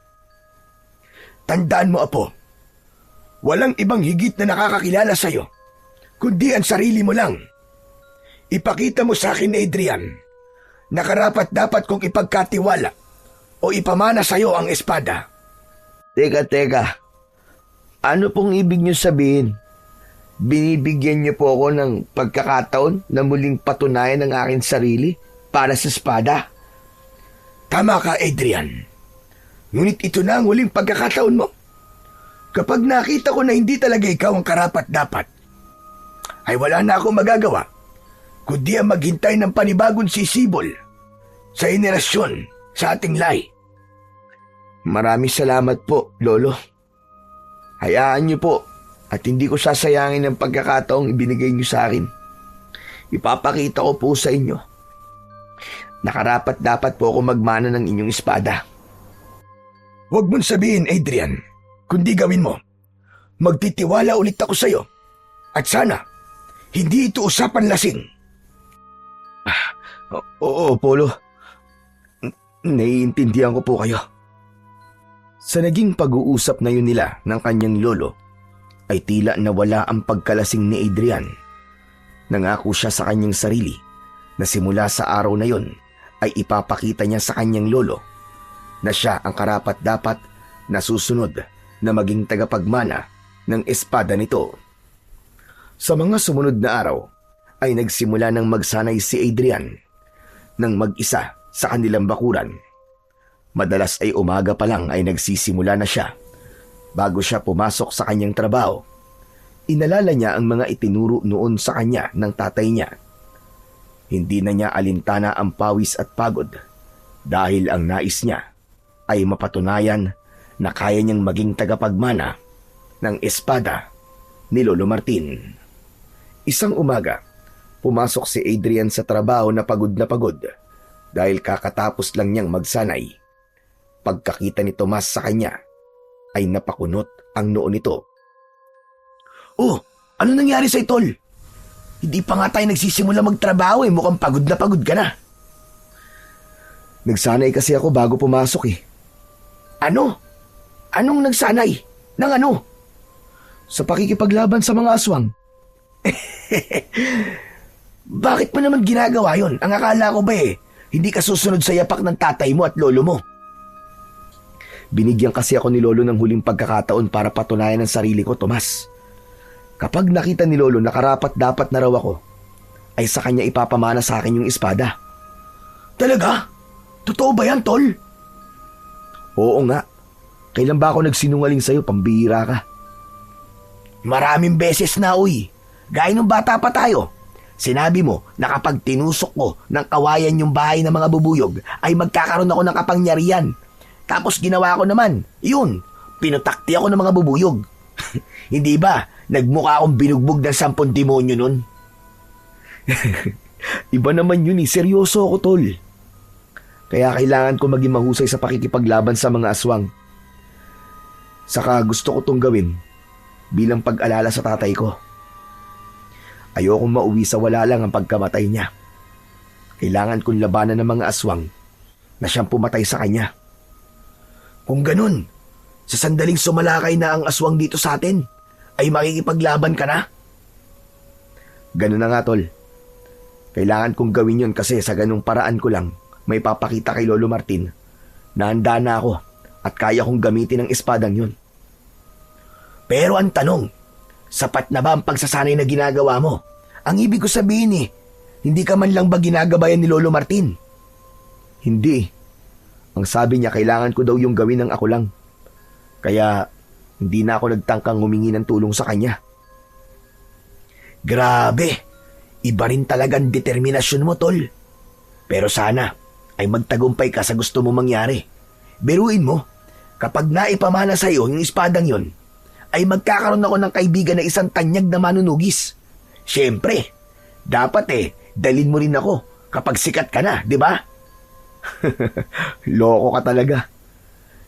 B: Tandaan mo, Apo, walang ibang higit na nakakakilala sa iyo, kundi ang sarili mo lang. Ipakita mo sa akin, Adrian, na karapat-dapat kong ipagkatiwala o ipamana sa iyo ang espada.
A: Teka. Ano pong ibig niyo sabihin? Binibigyan niyo po ako ng pagkakataon na muling patunayan ang aking sarili para sa espada?
B: Tama ka, Adrian. Ngunit ito na ang huling pagkakataon mo. Kapag nakita ko na hindi talaga ikaw ang karapat-dapat, ay wala na akong magagawa, kundi ang maghintay ng panibagong sisibol sa henerasyon sa ating lahi.
A: Maraming salamat po, Lolo. Hayaan niyo po at hindi ko sasayangin ang pagkakataong ibinigay niyo sa akin. Ipapakita ko po sa inyo na karapat-dapat po ako magmana ng inyong espada.
B: Huwag mong sabihin, Adrian, kundi gawin mo. Magtitiwala ulit ako sa iyo. At sana, hindi ito usapan lasing.
A: Oo, Polo. Naiintindihan ko po kayo. Sa naging pag-uusap na yun nila ng kanyang lolo, ay tila nawala ang pagkalasing ni Adrian. Nangako siya sa kanyang sarili na simula sa araw na yun ay ipapakita niya sa kanyang lolo na siya ang karapat-dapat na susunod na maging tagapagmana ng espada nito. Sa mga sumunod na araw ay nagsimula ng magsanay si Adrian ng mag-isa sa kanilang bakuran. Madalas ay umaga pa lang ay nagsisimula na siya. Bago siya pumasok sa kanyang trabaho, inalala niya ang mga itinuro noon sa kanya ng tatay niya. Hindi na niya alintana ang pawis at pagod dahil ang nais niya ay mapatunayan na kaya niyang maging tagapagmana ng espada ni Lolo Martin. Isang umaga, pumasok si Adrian sa trabaho na pagod dahil kakatapos lang niyang magsanay. Pagkakita ni Tomas sa kanya, ay napakunot ang noo nito.
B: Oh, ano nangyari sa'yo, Tol? Hindi pa nga tayo nagsisimula magtrabaho mukhang pagod ka na.
A: Nagsanay kasi ako bago pumasok
B: Ano? Anong nagsanay? Nang ano?
A: Sa pakikipaglaban sa mga aswang.
B: Bakit mo naman ginagawa yon? Ang akala ko ba hindi ka susunod sa yapak ng tatay mo at lolo mo?
A: Binigyan kasi ako ni Lolo ng huling pagkakataon para patunayan ang sarili ko, Tomas. Kapag nakita ni Lolo na karapat-dapat na raw ako, ay sa kanya ipapamana sa akin yung espada.
B: Talaga? Totoo ba yan, Tol?
A: Oo nga. Kailan ba ako nagsinungaling sa'yo? Pambihira ka.
B: Maraming beses na, uy. Gaya nung bata pa tayo. Sinabi mo na kapag tinusok ko ng kawayan yung bahay ng mga bubuyog, ay magkakaroon ako ng kapangyarihan. Tapos ginawa ko naman. Yun, pinutakti ako ng mga bubuyog. Hindi ba, nagmukha akong binugbog ng 10 demonyo nun?
A: Iba naman yun seryoso ako, Tol. Kaya kailangan ko maging mahusay sa pakikipaglaban sa mga aswang. Saka gusto ko tong gawin bilang pag-alala sa tatay ko. Ayokong mauwi sa wala lang ang pagkamatay niya. Kailangan kong labanan ng mga aswang na siyang pumatay sa kanya.
B: Kung ganun, sa sandaling sumalakay na ang aswang dito sa atin, ay makikipaglaban ka na?
A: Ganun na nga, Tol. Kailangan kong gawin yun kasi sa ganung paraan ko lang may papakita kay Lolo Martin na handa na ako at kaya kong gamitin ang espadang yun. Pero ang tanong, sapat na ba ang pagsasanay na ginagawa mo? Ang ibig ko sabihin hindi ka man lang ba ginagabayan ni Lolo Martin? Hindi. Ang sabi niya kailangan ko daw yung gawin ng ako lang. Kaya hindi na ako nagtangkang humingi ng tulong sa kanya. Grabe! Iba rin talagang determinasyon mo, tol. Pero sana ay magtagumpay ka sa gusto mo mangyari. Biruin mo, kapag naipamana sa iyo yung espadang yon, ay magkakaroon ako ng kaibigan na isang tanyag na manunugis. Siyempre, dapat dalin mo rin ako kapag sikat ka na, di ba? Loko ka talaga.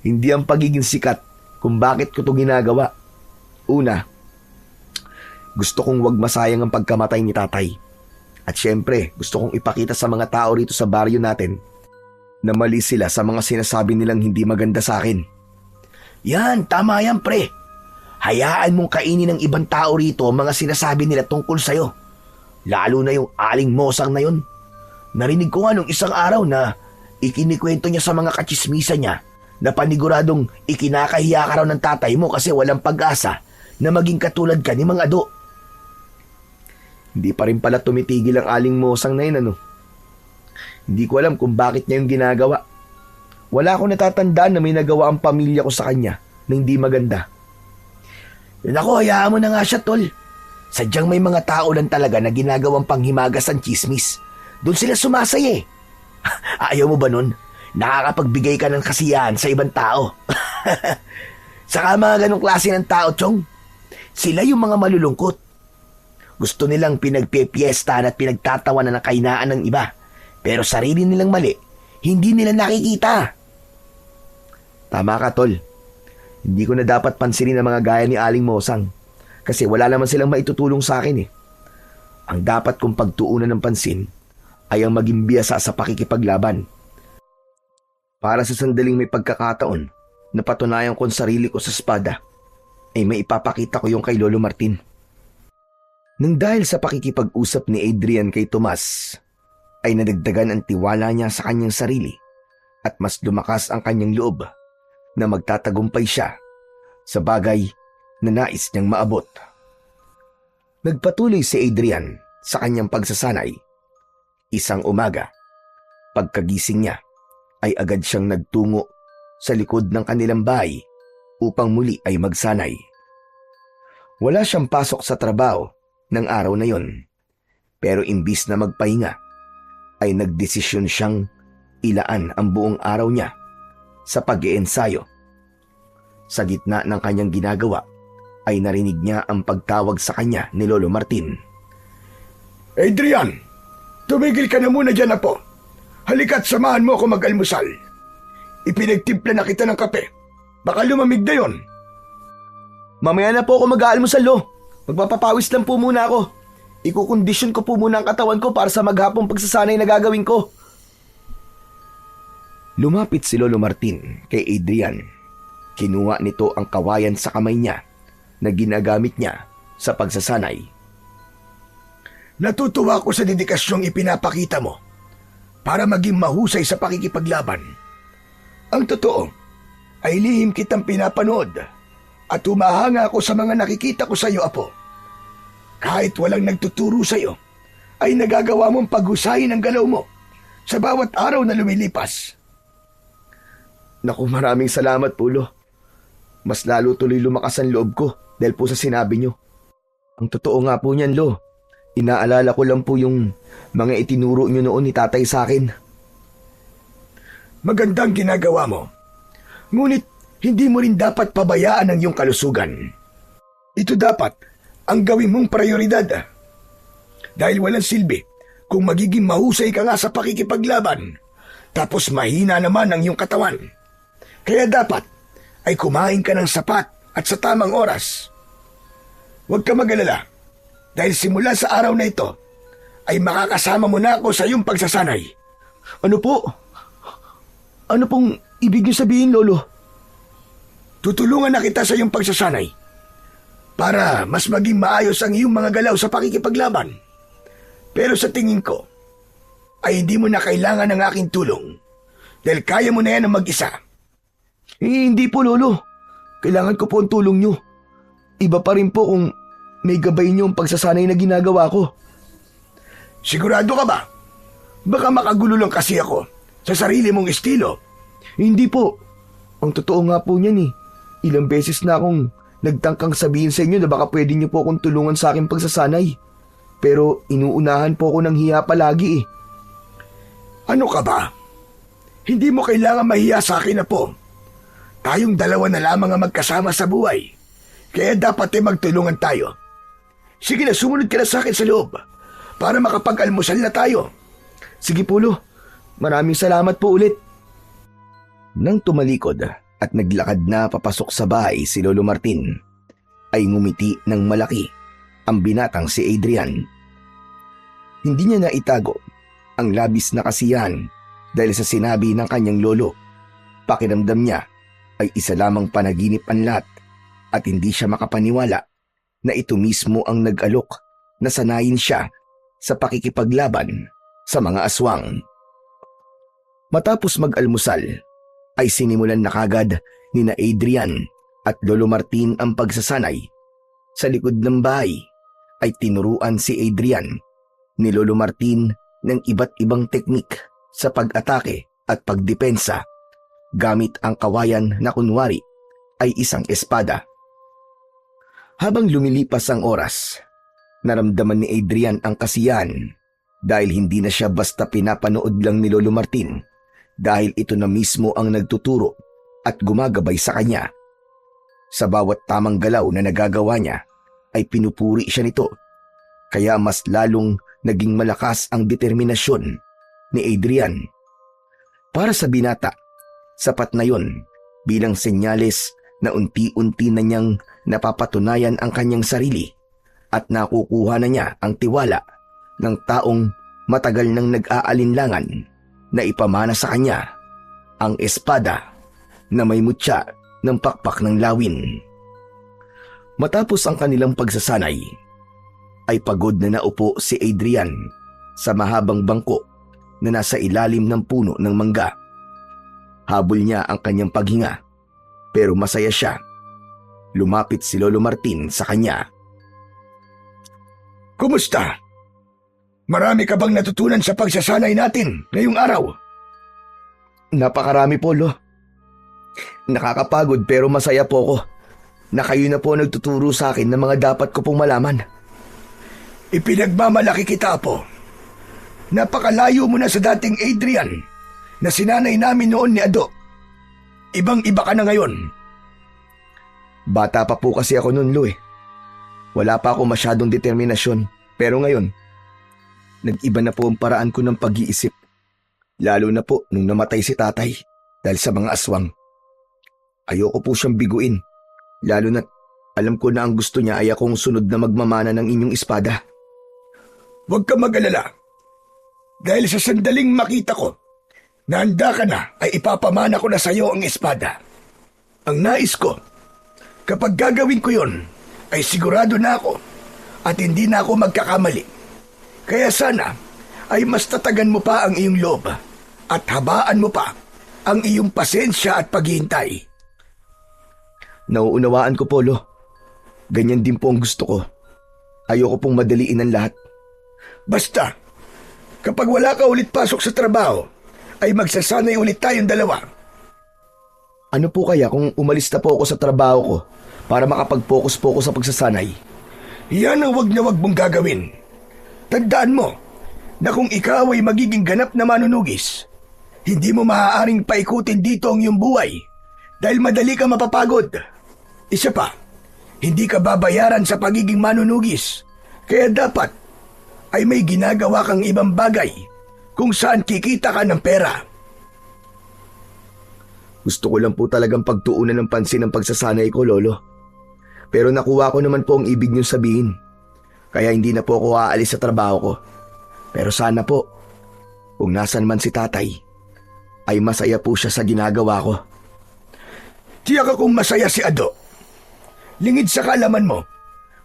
A: Hindi ang pagiging sikat kung bakit ko to ginagawa. Una, gusto kong wag masayang ang pagkamatay ni tatay. At syempre, gusto kong ipakita sa mga tao rito sa baryo natin na mali sila sa mga sinasabi nilang hindi maganda sa akin. Yan, tama yan pre. Hayaan mong kainin ng ibang tao rito ang mga sinasabi nila tungkol sa'yo. Lalo na yung aling mosang na yun. Narinig ko nga nung isang araw na ikinikwento niya sa mga katsismisa niya na paniguradong ikinakahiya ka raw ng tatay mo kasi walang pag-asa na maging katulad ka ni Mang Ado. Hindi pa rin pala tumitigil ang aling mosang na yun, Hindi ko alam kung bakit niya yung ginagawa. Wala akong natatandaan na may nagawa ang pamilya ko sa kanya na hindi maganda. Yun ako, hayaan mo na nga siya, tol. Sadyang may mga tao lang talaga na ginagawang panghimagas ang chismis. Doon sila sumasaya Ayaw mo ba nun? Nakakapagbigay ka ng kasiyahan sa ibang tao. Saka mga ganong klase ng tao, Chong. Sila yung mga malulungkot. Gusto nilang pinagpepiestahan at pinagtatawanan ng kahinaan ng iba. Pero sarili nilang mali, hindi nila nakikita. Tama ka, tol. Hindi ko na dapat pansinin ang mga gaya ni Aling Mosang. Kasi wala naman silang maitutulong sa akin Ang dapat kong pagtuunan ng pansin ay ang maging biyasa sa pakikipaglaban. Para sa sandaling may pagkakataon na patunayan ko ang sarili ko sa espada, ay may ipapakita ko yung kay Lolo Martin. Nang dahil sa pakikipag-usap ni Adrian kay Tomas, ay nadagdagan ang tiwala niya sa kanyang sarili at mas lumakas ang kanyang loob na magtatagumpay siya sa bagay na nais niyang maabot. Nagpatuloy si Adrian sa kanyang pagsasanay. Isang umaga, pagkagising niya, ay agad siyang nagtungo sa likod ng kanilang bahay upang muli ay magsanay. Wala siyang pasok sa trabaho ng araw na yon, pero imbis na magpahinga, ay nagdesisyon siyang ilaan ang buong araw niya sa pag-iensayo. Sa gitna ng kanyang ginagawa, ay narinig niya ang pagtawag sa kanya ni Lolo Martin.
B: Adrian, tumigil ka na muna dyan, apo. Halika't samahan mo ako mag-almusal. Ipinagtimpla na kita ng kape. Baka lumamig na yon.
A: Mamaya na po ako mag-aalmusal, Lo. Magpapapawis lang po muna ako. Ikukondisyon ko po muna ang katawan ko para sa maghapong pagsasanay na gagawin ko. Lumapit si Lolo Martin kay Adrian. Kinuha nito ang kawayan sa kamay niya na ginagamit niya sa pagsasanay.
B: Natutuwa ko sa dedikasyong ipinapakita mo para maging mahusay sa pakikipaglaban. Ang totoo ay lihim kitang pinapanood at humahanga ako sa mga nakikita ko sa iyo, apo. Kahit walang nagtuturo sa iyo, ay nagagawa mong paghusayin ang galaw mo sa bawat araw na lumilipas.
A: Naku, maraming salamat po, Lo. Mas lalo tuloy lumakas ang loob ko dahil po sa sinabi niyo. Ang totoo nga po niyan, Lo. Inaalala ko lang po yung mga itinuro niyo noon ni tatay sa akin.
B: Magandang ginagawa mo. Ngunit hindi mo rin dapat pabayaan ang iyong kalusugan. Ito dapat ang gawin mong prioridad. Dahil walang silbi kung magiging mahusay ka nga sa pakikipaglaban, tapos mahina naman ang iyong katawan. Kaya dapat ay kumain ka ng sapat at sa tamang oras. Huwag ka mag-alala, dahil simula sa araw na ito, ay makakasama mo na ako sa iyong pagsasanay.
A: Ano po? Ano pong ibig niyo sabihin, Lolo?
B: Tutulungan na kita sa iyong pagsasanay para mas maging maayos ang iyong mga galaw sa pakikipaglaban. Pero sa tingin ko, ay hindi mo na kailangan ng aking tulong dahil kaya mo na yan ang mag-isa.
A: Hindi po, Lolo. Kailangan ko po ang tulong nyo. Iba pa rin po kung may gabay nyo ang pagsasanay na ginagawa ko.
B: Sigurado ka ba? Baka makagulo lang kasi ako sa sarili mong estilo.
A: Hindi po. Ang totoo nga po niyan eh. Ilang beses na akong nagtangkang sabihin sa inyo na baka pwede niyo po akong tulungan sa aking pagsasanay. Pero inuunahan po ako ng hiya palagi eh.
B: Ano ka ba? Hindi mo kailangan mahiya sa akin na po. Tayong dalawa na lamang ang magkasama sa buhay. Kaya dapat magtulungan tayo. Sige na, sumunod ka na sa akin sa loob para makapag-almusal na tayo.
A: Sige po, Lo. Maraming salamat po ulit. Nang tumalikod at naglakad na papasok sa bahay si Lolo Martin, ay ngumiti ng malaki ang binatang si Adrian. Hindi niya naitago ang labis na kasiyahan dahil sa sinabi ng kanyang lolo. Pakiramdam niya ay isa lamang panaginip ang lahat at hindi siya makapaniwala na ito mismo ang nag-alok na sanayin siya sa pakikipaglaban sa mga aswang. Matapos mag-almusal, ay sinimulan na kagad ni na Adrian at Lolo Martin ang pagsasanay. Sa likod ng bahay ay tinuruan si Adrian ni Lolo Martin ng iba't ibang teknik sa pag-atake at pagdepensa gamit ang kawayan na kunwari ay isang espada. Habang lumilipas ang oras, naramdaman ni Adrian ang kasiyahan dahil hindi na siya basta pinapanood lang ni Lolo Martin dahil ito na mismo ang nagtuturo at gumagabay sa kanya. Sa bawat tamang galaw na nagagawa niya ay pinupuri siya nito, kaya mas lalong naging malakas ang determinasyon ni Adrian. Para sa binata, sapat na yon bilang senyales na unti-unti na niyang napapatunayan ang kanyang sarili at nakukuha na niya ang tiwala ng taong matagal nang nag-aalinlangan na ipamana sa kanya ang espada na may mutya ng pakpak ng lawin. Matapos ang kanilang pagsasanay, ay pagod na naupo si Adrian sa mahabang bangko na nasa ilalim ng puno ng mangga. Habol niya ang kanyang paghinga, pero masaya siya. Lumapit si Lolo Martin sa kanya.
B: Kumusta? Marami ka bang natutunan sa pagsasanay natin ngayong araw?
A: Napakarami po, Lo. Nakakapagod pero masaya po ako na kayo na po nagtuturo sa akin ng mga dapat ko pong malaman.
B: Ipinagmamalaki kita po. Napakalayo mo na sa dating Adrian na sinanay namin noon ni Ado. Ibang-iba ka na ngayon.
A: Bata pa po kasi ako noon, Lo eh. Wala pa ako masyadong determinasyon, pero ngayon, nag-iba na po ang paraan ko ng pag-iisip. Lalo na po nung namatay si tatay dahil sa mga aswang. Ayoko po siyang biguin, lalo na alam ko na ang gusto niya ay akong sunod na magmamana ng inyong espada.
B: Huwag ka mag-alala. Dahil sa sandaling makita ko na handa ka na ay ipapamana ko na sa iyo ang espada. Ang nais ko, kapag gagawin ko yon, ay sigurado na ako at hindi na ako magkakamali. Kaya sana ay mas tatagan mo pa ang iyong loob at habaan mo pa ang iyong pasensya at paghihintay.
A: Nauunawaan ko po, Lo. Ganyan din po ang gusto ko. Ayoko pong madaliin ang lahat.
B: Basta, kapag wala ka ulit pasok sa trabaho, ay magsasanay ulit tayong dalawa.
A: Ano po kaya kung umalis na po ako sa trabaho ko para makapag-focus po ako sa pagsasanay?
B: Yan ang wag na wag mong gagawin. Tandaan mo na kung ikaw ay magiging ganap na manunugis, hindi mo maaaring paikutin dito ang iyong buhay dahil madali ka mapapagod. Isa pa, hindi ka babayaran sa pagiging manunugis, kaya dapat ay may ginagawa kang ibang bagay kung saan kikita ka ng pera.
A: Gusto ko lang po talagang pagtuunan ng pansin ng pagsasanay ko, Lolo. Pero nakuha ko naman po ang ibig niyong sabihin. Kaya hindi na po ako aalis sa trabaho ko. Pero sana po, kung nasan man si tatay, ay masaya po siya sa ginagawa ko.
B: Tiyak akong masaya si Ado. Lingid sa kaalaman mo,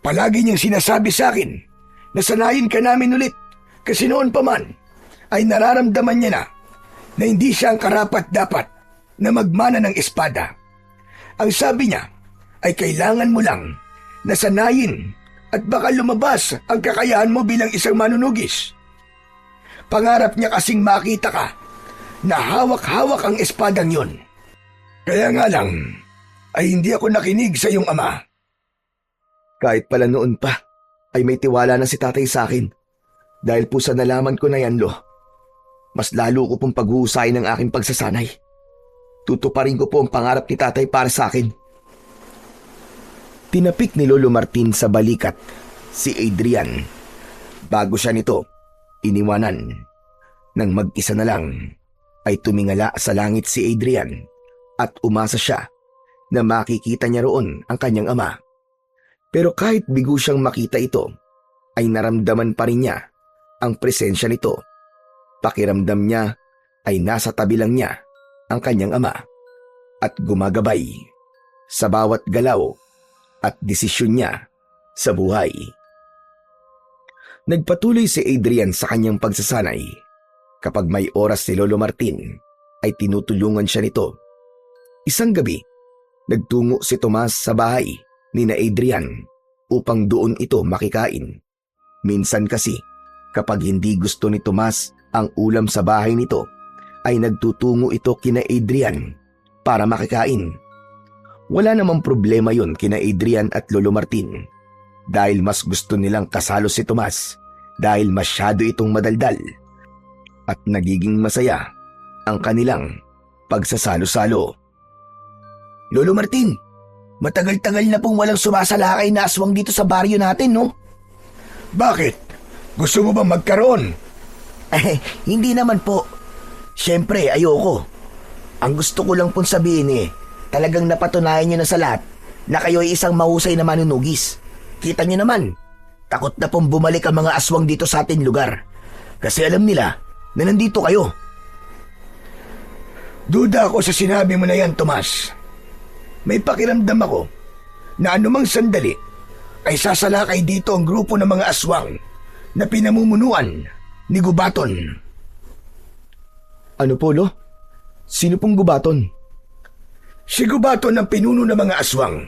B: palagi niyang sinasabi sa akin na sanayin ka namin ulit kasi noon pa man ay nararamdaman niya na hindi siya ang karapat-dapat na magmana ng espada. Ang sabi niya ay kailangan mo lang nasanayin at baka lumabas ang kakayahan mo bilang isang manunugis. Pangarap niya kasing makita ka na hawak-hawak ang espadang yon. Kaya nga lang ay hindi ako nakinig sa iyong ama.
A: Kahit pala noon pa, ay may tiwala na si tatay sa akin. Dahil po sa nalaman ko na yan, Lo, mas lalo ko pong pag-uusayin ang aking pagsasanay. Tutuparin ko po ang pangarap ni tatay para sa akin. Tinapik ni Lolo Martin sa balikat si Adrian. Bago siya nito iniwanan. Nang mag-isa na lang ay tumingala sa langit si Adrian at umasa siya na makikita niya roon ang kanyang ama. Pero kahit bigo siyang makita ito, ay naramdaman pa rin niya ang presensya nito. Pakiramdam niya ay nasa tabi lang niya ang kanyang ama at gumagabay sa bawat galaw at desisyon niya sa buhay. Nagpatuloy si Adrian sa kanyang pagsasanay. Kapag may oras si Lolo Martin, ay tinutulungan siya nito. Isang gabi, nagtungo si Tomas sa bahay ni na Adrian upang doon ito makikain. Minsan kasi, kapag hindi gusto ni Tomas ang ulam sa bahay nito, ay nagtutungo ito kina Adrian para makikain. Wala namang problema yun kina Adrian at Lolo Martin dahil mas gusto nilang kasalo si Tomas dahil masyado itong madaldal at nagiging masaya ang kanilang pagsasalo-salo. Lolo Martin, matagal-tagal na pong walang sumasalakay na aswang dito sa baryo natin, no?
B: Bakit? Gusto mo bang magkaroon?
A: Hindi naman po. Siyempre, ayoko. Ang gusto ko lang pong sabihin talagang napatunayan nyo na sa lahat na kayo ay isang mahusay na manunugis. Kita nyo naman, takot na pong bumalik ang mga aswang dito sa ating lugar. Kasi alam nila na nandito kayo.
B: Duda ako sa sinabi mo na yan, Tomas. May pakiramdam ako na anumang sandali ay sasalakay dito ang grupo ng mga aswang na pinamumunuan ni Gubaton.
A: Ano po, Lo? Sino pong Gubaton?
B: Si Gubaton ang pinuno ng mga aswang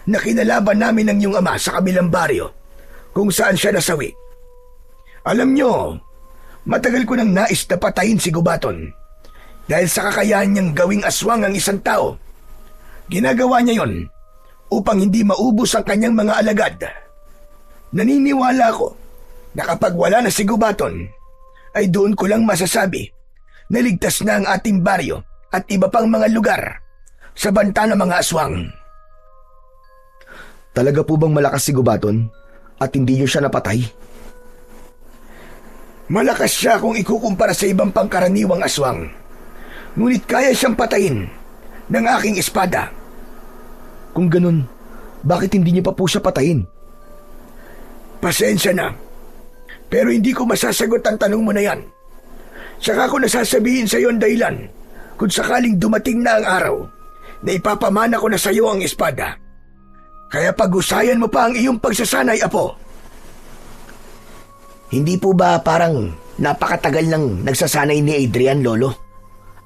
B: na kinalaban namin ng iyong ama sa kabilang baryo kung saan siya nasawi. Alam nyo, matagal ko nang nais na patayin si Gubaton dahil sa kakayahan niyang gawing aswang ang isang tao. Ginagawa niya yon upang hindi maubos ang kanyang mga alagad. Naniniwala ako na kapag wala na si Gubaton, ay doon ko lang masasabi na ligtas na ang ating baryo at iba pang mga lugar sa banta ng mga aswang.
A: Talaga po bang malakas si Gubaton at hindi niyo siya napatay?
B: Malakas siya kung ikukumpara sa ibang pangkaraniwang aswang. Ngunit kaya siyang patayin ng aking espada.
A: Kung ganun, bakit hindi niyo pa po siya patayin?
B: Pasensya na, pero hindi ko masasagot ang tanong mo na yan. Saka ko nasasabihin sa iyo ang dahilan kung sakaling dumating na ang araw na ipapamana ko na sa iyo ang espada. Kaya pag-usayan mo pa ang iyong pagsasanay, Apo.
A: Hindi po ba parang napakatagal nang nagsasanay ni Adrian, Lolo?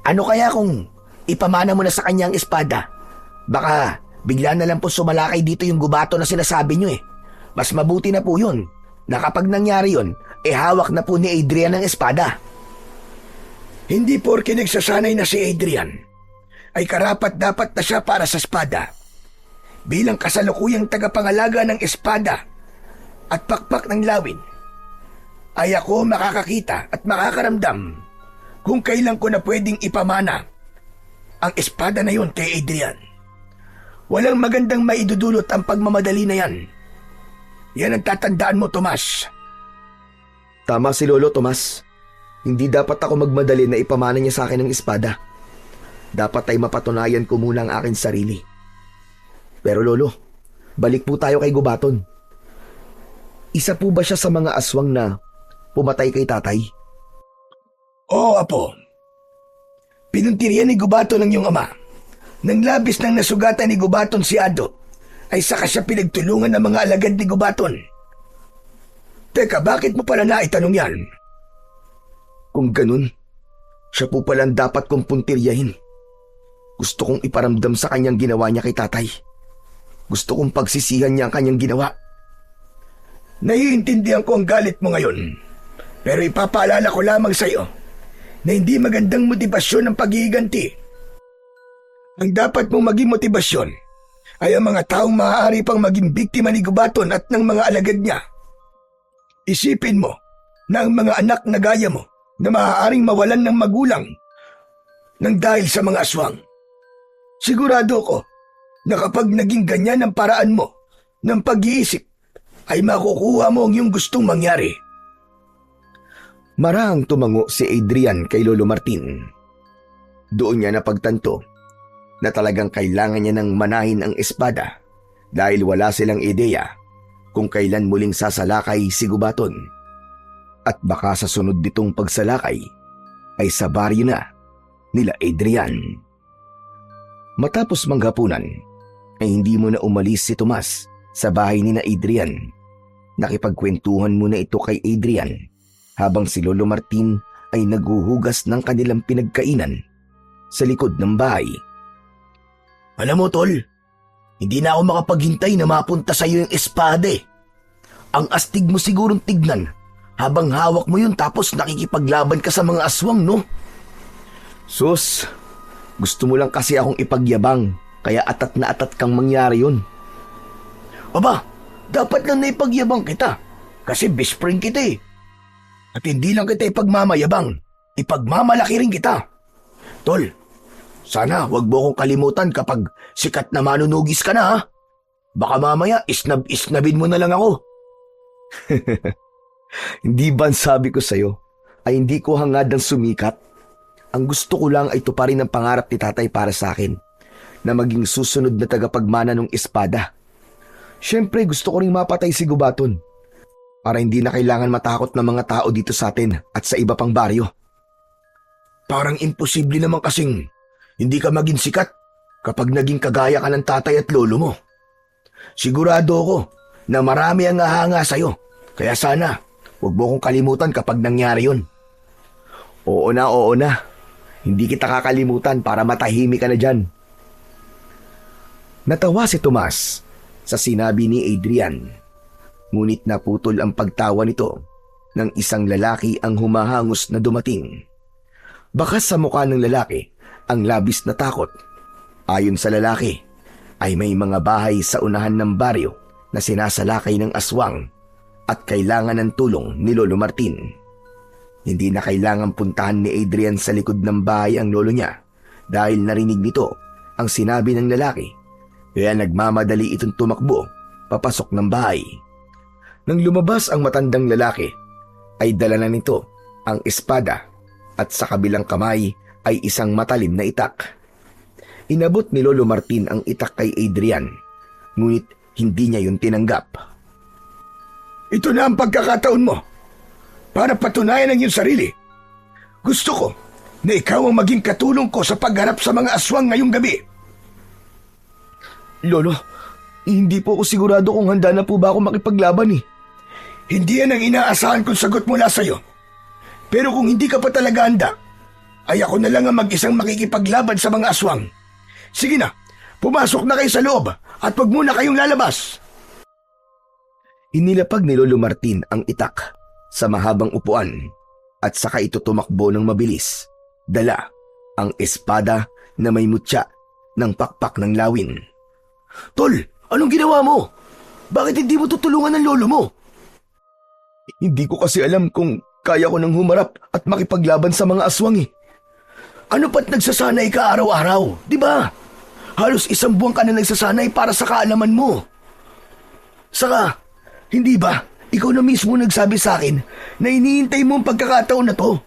A: Ano kaya kung ipamana mo na sa kanya ang espada? Baka bigla na lang po sumalakay dito yung Gubaton na sinasabi nyo. Mas mabuti na po yun na kapag nangyari yun, hawak na po ni Adrian ang espada.
B: Hindi porke nagsasanay na si Adrian ay karapat-dapat na siya para sa espada. Bilang kasalukuyang tagapangalaga ng espada at pakpak ng lawin, ay ako makakakita at makakaramdam kung kailan ko na pwedeng ipamana ang espada na yon kay Adrian. Walang magandang maidudulot ang pagmamadali na yan. Yan ang tatandaan mo, Tomas.
A: Tama si Lolo, Tomas. Hindi dapat ako magmadali na ipamana niya sa akin ang espada. Dapat ay mapatunayan ko muna ang aking sarili. Pero Lolo, balik po tayo kay Gubaton. Isa po ba siya sa mga aswang na pumatay kay tatay?
B: Oo, Apo. Pinuntirian ni Gubaton ang iyong ama. Nang labis nang nasugatan ni Gubaton si Ado, ay saka siya pinagtulungan ng mga alagad ni Gubaton. Teka, bakit mo pala naitanong yan?
A: Kung ganun, siya po palang dapat kong puntiryahin. Gusto kong iparamdam sa kanyang ginawa niya kay tatay. Gusto kong pagsisihan niya ang kanyang ginawa.
B: Naiintindihan ko ang galit mo ngayon. Pero ipapaalala ko lamang sa iyo na hindi magandang motibasyon ang paghihiganti. Ang dapat mong maging motibasyon ay ang mga taong maaari pang maging biktima ni Gubaton at ng mga alagad niya. Isipin mo na ang mga anak na gaya mo na maaaring mawalan ng magulang nang dahil sa mga aswang. Sigurado ko na kapag naging ganyan ang paraan mo ng pag-iisip, ay makukuha mo ang iyong gustong mangyari.
A: Marahang tumango si Adrian kay Lolo Martin. Doon niya napagtanto na talagang kailangan niya ng manahin ang espada dahil wala silang ideya kung kailan muling sasalakay si Gubaton. At baka sa sunod nitong pagsalakay ay sa baryo na nila Adrian. Matapos manghapunan ay hindi mo na umalis si Tomas sa bahay ni na Adrian. Nakipagkwentuhan muna ito kay Adrian habang si Lolo Martin ay naghuhugas ng kanilang pinagkainan sa likod ng bahay.
B: Alam mo, Tol, hindi na ako makapaghintay na mapunta sa iyo yung espada eh. Ang astig mo sigurong tignan habang hawak mo yun tapos nakikipaglaban ka sa mga aswang, no?
A: Sus, gusto mo lang kasi akong ipagyabang kaya atat na atat kang mangyari yun.
B: Aba, dapat lang na ipagyabang kita kasi best friend kita eh. At hindi lang kita ipagmamayabang, ipagmamalaki rin kita. Tol, sana wag mo akong kalimutan kapag sikat na manunugis ka na ha. Baka mamaya isnabin mo na lang ako.
A: Hindi ba ang sabi ko sa'yo ay hindi ko hangad ng sumikat? Ang gusto ko lang ay tuparin ang pangarap ni tatay para sa akin na maging susunod na tagapagmana ng espada. Siyempre gusto ko ring mapatay si Gubaton para hindi na kailangan matakot ng mga tao dito sa atin at sa iba pang baryo.
B: Parang imposible naman kasing hindi ka maging sikat kapag naging kagaya ka ng tatay at lolo mo. Sigurado ako na marami ang hahanga sa'yo. Kaya sana, huwag mo kong kalimutan kapag nangyari yun.
A: Oo na. Hindi kita kakalimutan para matahimik ka na dyan. Natawa si Tomas sa sinabi ni Adrian. Ngunit naputol ang pagtawa nito ng isang lalaki ang humahangos na dumating. Bakas sa mukha ng lalaki ang labis na takot. Ayon sa lalaki, ay may mga bahay sa unahan ng baryo na sinasalakay ng aswang at kailangan ng tulong ni Lolo Martin. Hindi na kailangan puntahan ni Adrian sa likod ng bahay ang lolo niya dahil narinig nito ang sinabi ng lalaki, kaya nagmamadali itong tumakbo papasok ng bahay. Nang lumabas ang matandang lalaki, ay dala na nito ang espada at sa kabilang kamay ay isang matalim na itak. Inabot ni Lolo Martin ang itak kay Adrian, ngunit hindi niya yun tinanggap.
B: Ito na ang pagkakataon mo para patunayan ang iyong sarili. Gusto ko na ikaw ang maging katulong ko sa pagharap sa mga aswang ngayong gabi.
A: Lolo, hindi po ako sigurado kung handa na po ba ako makipaglaban eh.
B: Hindi yan ang inaasahan kong sagot mula sa'yo. Pero kung hindi ka pa talaga handa, ay ako na lang ang mag-isang makikipaglaban sa mga aswang. Sige na, pumasok na kayo sa loob at wag muna kayong lalabas.
A: Inilapag ni Lolo Martin ang itak sa mahabang upuan at saka ito tumakbo ng mabilis. Dala ang espada na may mutya ng pakpak ng lawin.
B: Tol, anong ginawa mo? Bakit hindi mo tutulungan ng lolo mo?
A: Hindi ko kasi alam kung kaya ko nang humarap at makipaglaban sa mga aswang eh.
B: Ano pa't nagsasanay ka araw-araw, di ba? Halos 1 buwan ka na nagsasanay para sa kaalaman mo. Saka, hindi ba, ikaw na mismo nagsabi sa akin na iniintay mo ang pagkakataon na to?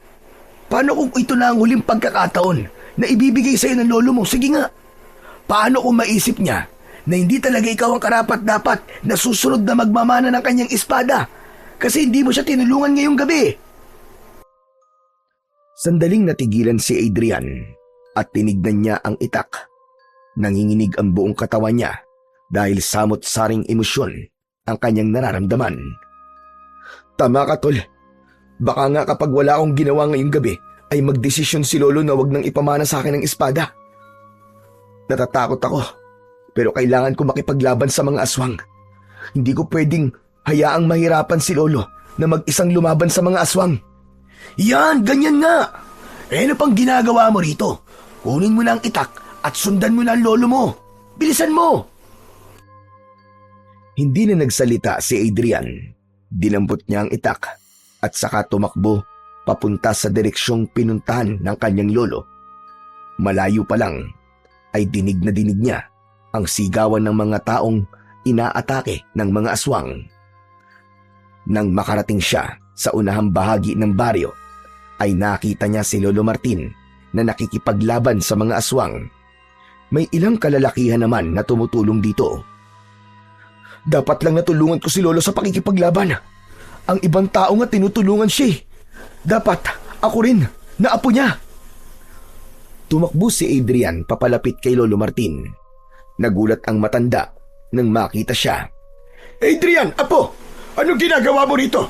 B: Paano kung ito na ang huling pagkakataon na ibibigay sa'yo ng lolo mo? Sige nga, paano kung maisip niya na hindi talaga ikaw ang karapat-dapat na susunod na magmamana ng kanyang espada kasi hindi mo siya tinulungan ngayong gabi?
A: Sandaling natigilan si Adrian at tinignan niya ang itak. Nanginginig ang buong katawan niya dahil samot-saring emosyon ang kanyang nararamdaman. Tama ka, Tol. Baka nga kapag wala akong ginawa ngayong gabi ay magdesisyon si Lolo na wag nang ipamana sa akin ng espada. Natatakot ako, pero kailangan ko makipaglaban sa mga aswang. Hindi ko pwedeng hayaang mahirapan si Lolo na mag-isang lumaban sa mga aswang. Yan, ganyan nga. Ano pang ginagawa mo rito? Kunin mo na ang itak at sundan mo na ang lolo mo. Bilisan mo! Hindi na nagsalita si Adrian. Dinampot niya ang itak at saka tumakbo papunta sa direksyong pinuntahan ng kanyang lolo. Malayo pa lang ay dinig na dinig niya ang sigawan ng mga taong inaatake ng mga aswang. Nang makarating siya sa unahang bahagi ng baryo, ay nakita niya si Lolo Martin na nakikipaglaban sa mga aswang. May ilang kalalakihan naman na tumutulong dito. Dapat lang natulungan ko si Lolo sa pakikipaglaban. Ang ibang tao nga tinutulungan siya. Dapat ako rin, na apo niya. Tumakbo si Adrian papalapit kay Lolo Martin. Nagulat ang matanda nang makita siya. Adrian, apo! Anong ginagawa mo rito?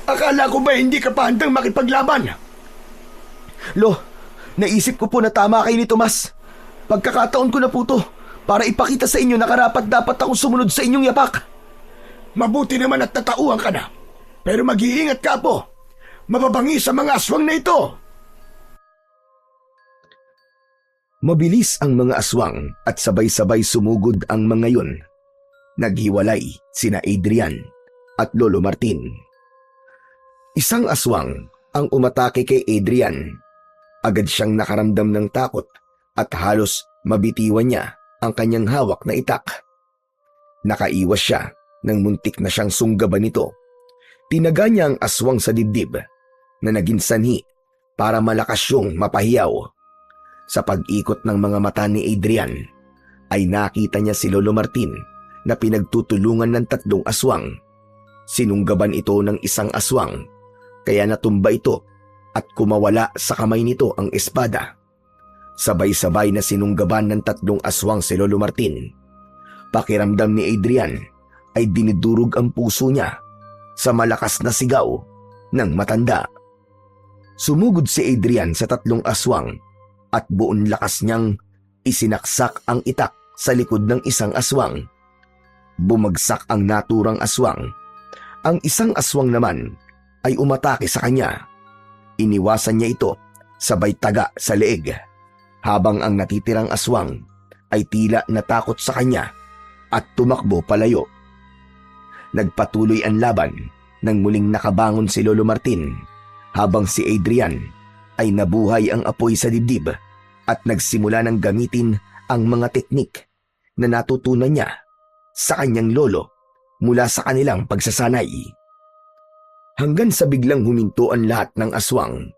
A: Akala ko ba hindi ka pa handang makipaglaban? Lo, naisip ko po na tama kayo ni Tomas. Pagkakataon ko na po to para ipakita sa inyo na karapat-dapat akong sumunod sa inyong yapak. Mabuti naman at natauhan ka na. Pero mag-iingat ka po. Mababangi sa mga aswang na ito. Mabilis ang mga aswang at sabay-sabay sumugod ang mga yun. Naghiwalay sina Adrian at Lolo Martin. Isang aswang ang umatake kay Adrian. Agad siyang nakaramdam ng takot at halos mabitiwan niya ang kanyang hawak na itak. Nakaiwas siya nang muntik na siyang sunggaban nito. Tinaga niya ang aswang sa dibdib na naging sanhi para malakas siyang mapahiyaw. Sa pag-ikot ng mga mata ni Adrian ay nakita niya si Lolo Martin na pinagtutulungan ng 3 aswang. Sinunggaban ito ng isang aswang kaya natumba ito at kumawala sa kamay nito ang espada. Sabay-sabay na sinunggaban ng 3 aswang si Lolo Martin. Pakiramdam ni Adrian ay dinidurog ang puso niya sa malakas na sigaw ng matanda. Sumugod si Adrian sa 3 aswang at buong lakas niyang isinaksak ang itak sa likod ng isang aswang. Bumagsak ang naturang aswang. Ang isang aswang naman ay umatake sa kanya. Iniwasan niya ito sabay taga sa leeg, habang ang natitirang aswang ay tila natakot sa kanya at tumakbo palayo. Nagpatuloy ang laban nang muling nakabangon si Lolo Martin, habang si Adrian ay nabuhay ang apoy sa dibdib at nagsimula ng gamitin ang mga teknik na natutunan niya sa kanyang lolo mula sa kanilang pagsasanay. Hanggang sa biglang huminto ang lahat ng aswang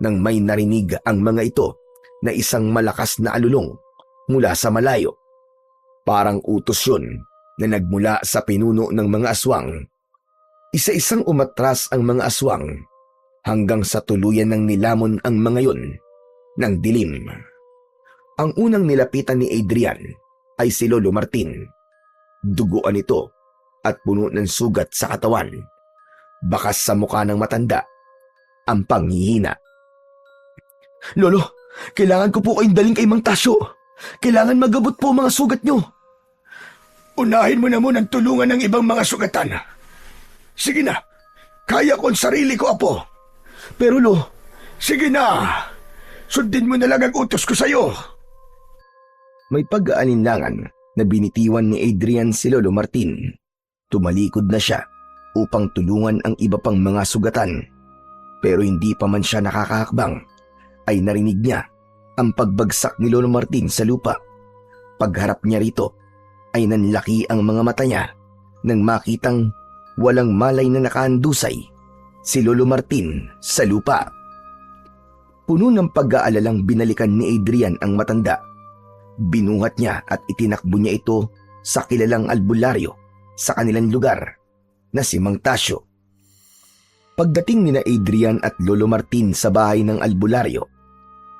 A: nang may narinig ang mga ito na isang malakas na alulong mula sa malayo. Parang utos yun na nagmula sa pinuno ng mga aswang. Isa-isang umatras ang mga aswang hanggang sa tuluyan ng nilamon ang mga yun ng dilim. Ang unang nilapitan ni Adrian ay si Lolo Martin. Duguan ito at puno ng sugat sa katawan. Bakas sa mukha ng matanda ang panghihina. Lolo, kailangan ko po kayong daling kay Mang Tasyo. Kailangan magabot po mga sugat nyo. Unahin mo na munang tulungan ng ibang mga sugatan. Sige na, kaya ko ang sarili ko, apo. Pero Lo, sige na, sundin mo na lang ang utos ko sa'yo. May pag-aalinlangan na binitiwan ni Adrian si Lolo Martin. Tumalikod na siya upang tulungan ang iba pang mga sugatan. Pero hindi pa man siya nakakahakbang, ay narinig niya ang pagbagsak ni Lolo Martin sa lupa. Pagharap niya rito, ay nanlaki ang mga mata niya nang makitang walang malay na nakahandusay si Lolo Martin sa lupa. Puno ng pag-aalalang binalikan ni Adrian ang matanda. Binuhat niya at itinakbo niya ito sa kilalang albularyo sa kanilang lugar na si Mang Tasyo. Pagdating ni na Adrian at Lolo Martin sa bahay ng albularyo,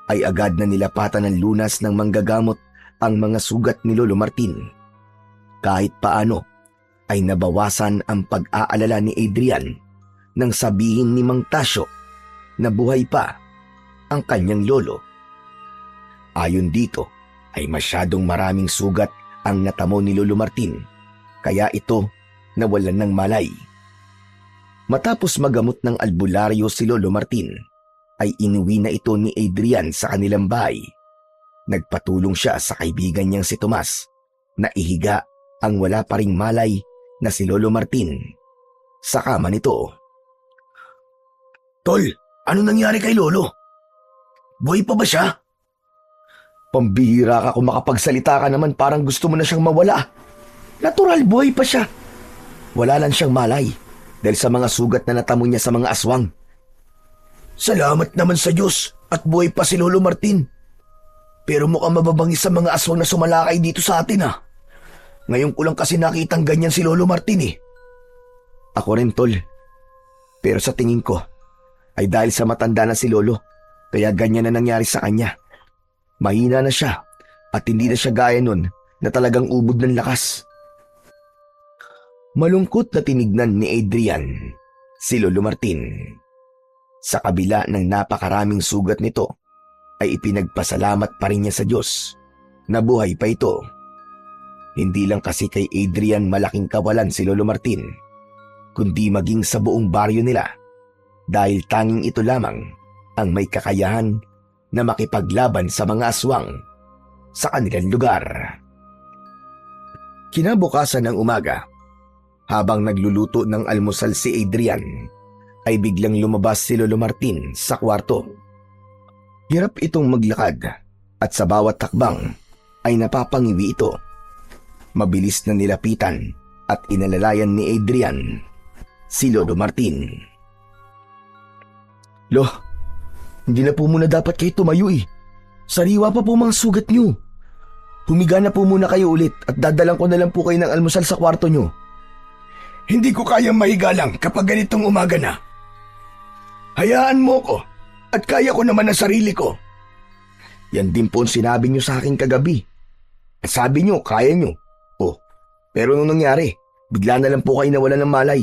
A: ay agad na nilapatan ng lunas ng manggagamot ang mga sugat ni Lolo Martin. Kahit paano ay nabawasan ang pag-aalala ni Adrian nang sabihin ni Mang Tasyo na buhay pa ang kanyang lolo. Ayon dito ay masyadong maraming sugat ang natamo ni Lolo Martin, kaya ito nawalan ng malay. Matapos magamot ng albularyo si Lolo Martin, ay inuwi na ito ni Adrian sa kanilang bahay. Nagpatulong siya sa kaibigan niyang si Tomas na ihiga ang wala pa ring malay na si Lolo Martin sa kama nito. Tol, ano nangyari kay Lolo? Buhay pa ba siya? Pambihira ka kung makapagsalita ka naman, parang gusto mo na siyang mawala. Natural, buhay pa siya. Wala lang siyang malay dahil sa mga sugat na natamo niya sa mga aswang. Salamat naman sa Diyos at buhay pa si Lolo Martin. Pero mukhang mababangis sa mga aswang na sumalakay dito sa atin ah. Ngayon ko lang kasi nakitang ganyan si Lolo Martin eh. Ako rin, tol. Pero sa tingin ko ay dahil sa matanda na si Lolo, kaya ganyan na nangyari sa kanya. Mahina na siya at hindi na siya gaya nun na talagang ubod ng lakas. Malungkot na tinignan ni Adrian si Lolo Martin. Sa kabila ng napakaraming sugat nito, ay ipinagpasalamat pa rin niya sa Diyos na buhay pa ito. Hindi lang kasi kay Adrian malaking kawalan si Lolo Martin, kundi maging sa buong baryo nila, dahil tanging ito lamang ang may kakayahan na makipaglaban sa mga aswang sa kanilang lugar. Kinabukasan ng umaga, habang nagluluto ng almusal si Adrian, ay biglang lumabas si Lolo Martin sa kwarto. Hirap itong maglakad at sa bawat takbang ay napapangiwi ito. Mabilis na nilapitan at inalalayan ni Adrian si Lolo Martin. Lo, hindi na po muna dapat kayo tumayo eh. Sariwa pa po mga sugat nyo. Humiga na po muna kayo ulit at dadalang ko na lang po kayo ng almusal sa kwarto nyo.
B: Hindi ko kayang mahiga lang kapag ganitong umaga na. Hayaan mo ko at kaya ko naman ang sarili ko.
A: Yan din po ang sinabi nyo sa akin kagabi. At sabi nyo, kaya nyo. Oh, pero nung nangyari, bigla na lang po kayo nawalan ng malay.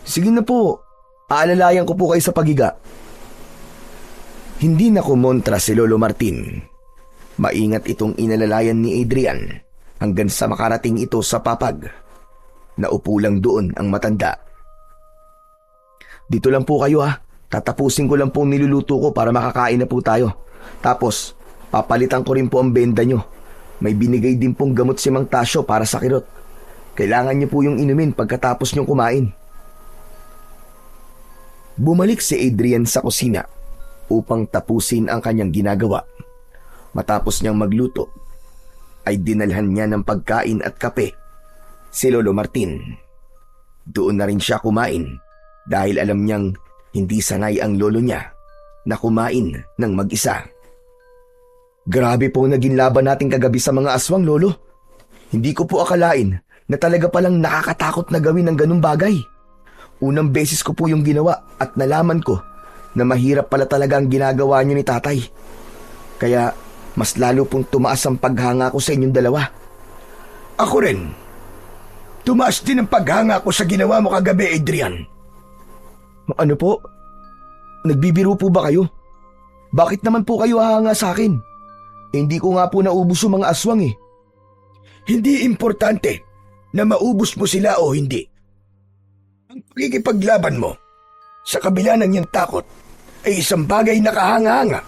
A: Sige na po, aalalayan ko po kayo sa pagiga. Hindi na kumontra si Lolo Martin. Maingat itong inalalayan ni Adrian hanggang sa makarating ito sa papag. Naupo lang doon ang matanda. Dito lang po kayo ha. Tatapusin ko lang po ang niluluto ko para makakain na po tayo. Tapos, papalitan ko rin po ang benda nyo. May binigay din pong gamot si Mang Tasyo para sa kirot. Kailangan nyo po yung inumin pagkatapos nyong kumain. Bumalik si Adrian sa kusina upang tapusin ang kanyang ginagawa. Matapos niyang magluto, ay dinalhan niya ng pagkain at kape si Lolo Martin. Doon na rin siya kumain dahil alam niyang hindi sanay ang lolo niya na kumain ng mag-isa. Grabe po naging laban natin kagabi sa mga aswang, Lolo. Hindi ko po akalain na talaga palang nakakatakot na gawin ng ganung bagay. Unang beses ko po yung ginawa at nalaman ko na mahirap pala talaga ang ginagawa niyo ni tatay. Kaya mas lalo pong tumaas ang paghanga ko sa inyong dalawa.
B: Ako rin. Tumaas din ang paghanga ko sa ginawa mo kagabi, Adrian.
A: Ano po? Nagbibiro po ba kayo? Bakit naman po kayo hahanga sa akin? Hindi ko nga po naubos yung mga aswang eh.
B: Hindi importante na maubos mo sila o hindi. Ang pakikipaglaban mo sa kabila ng iyong takot ay isang bagay na kahanga-hanga.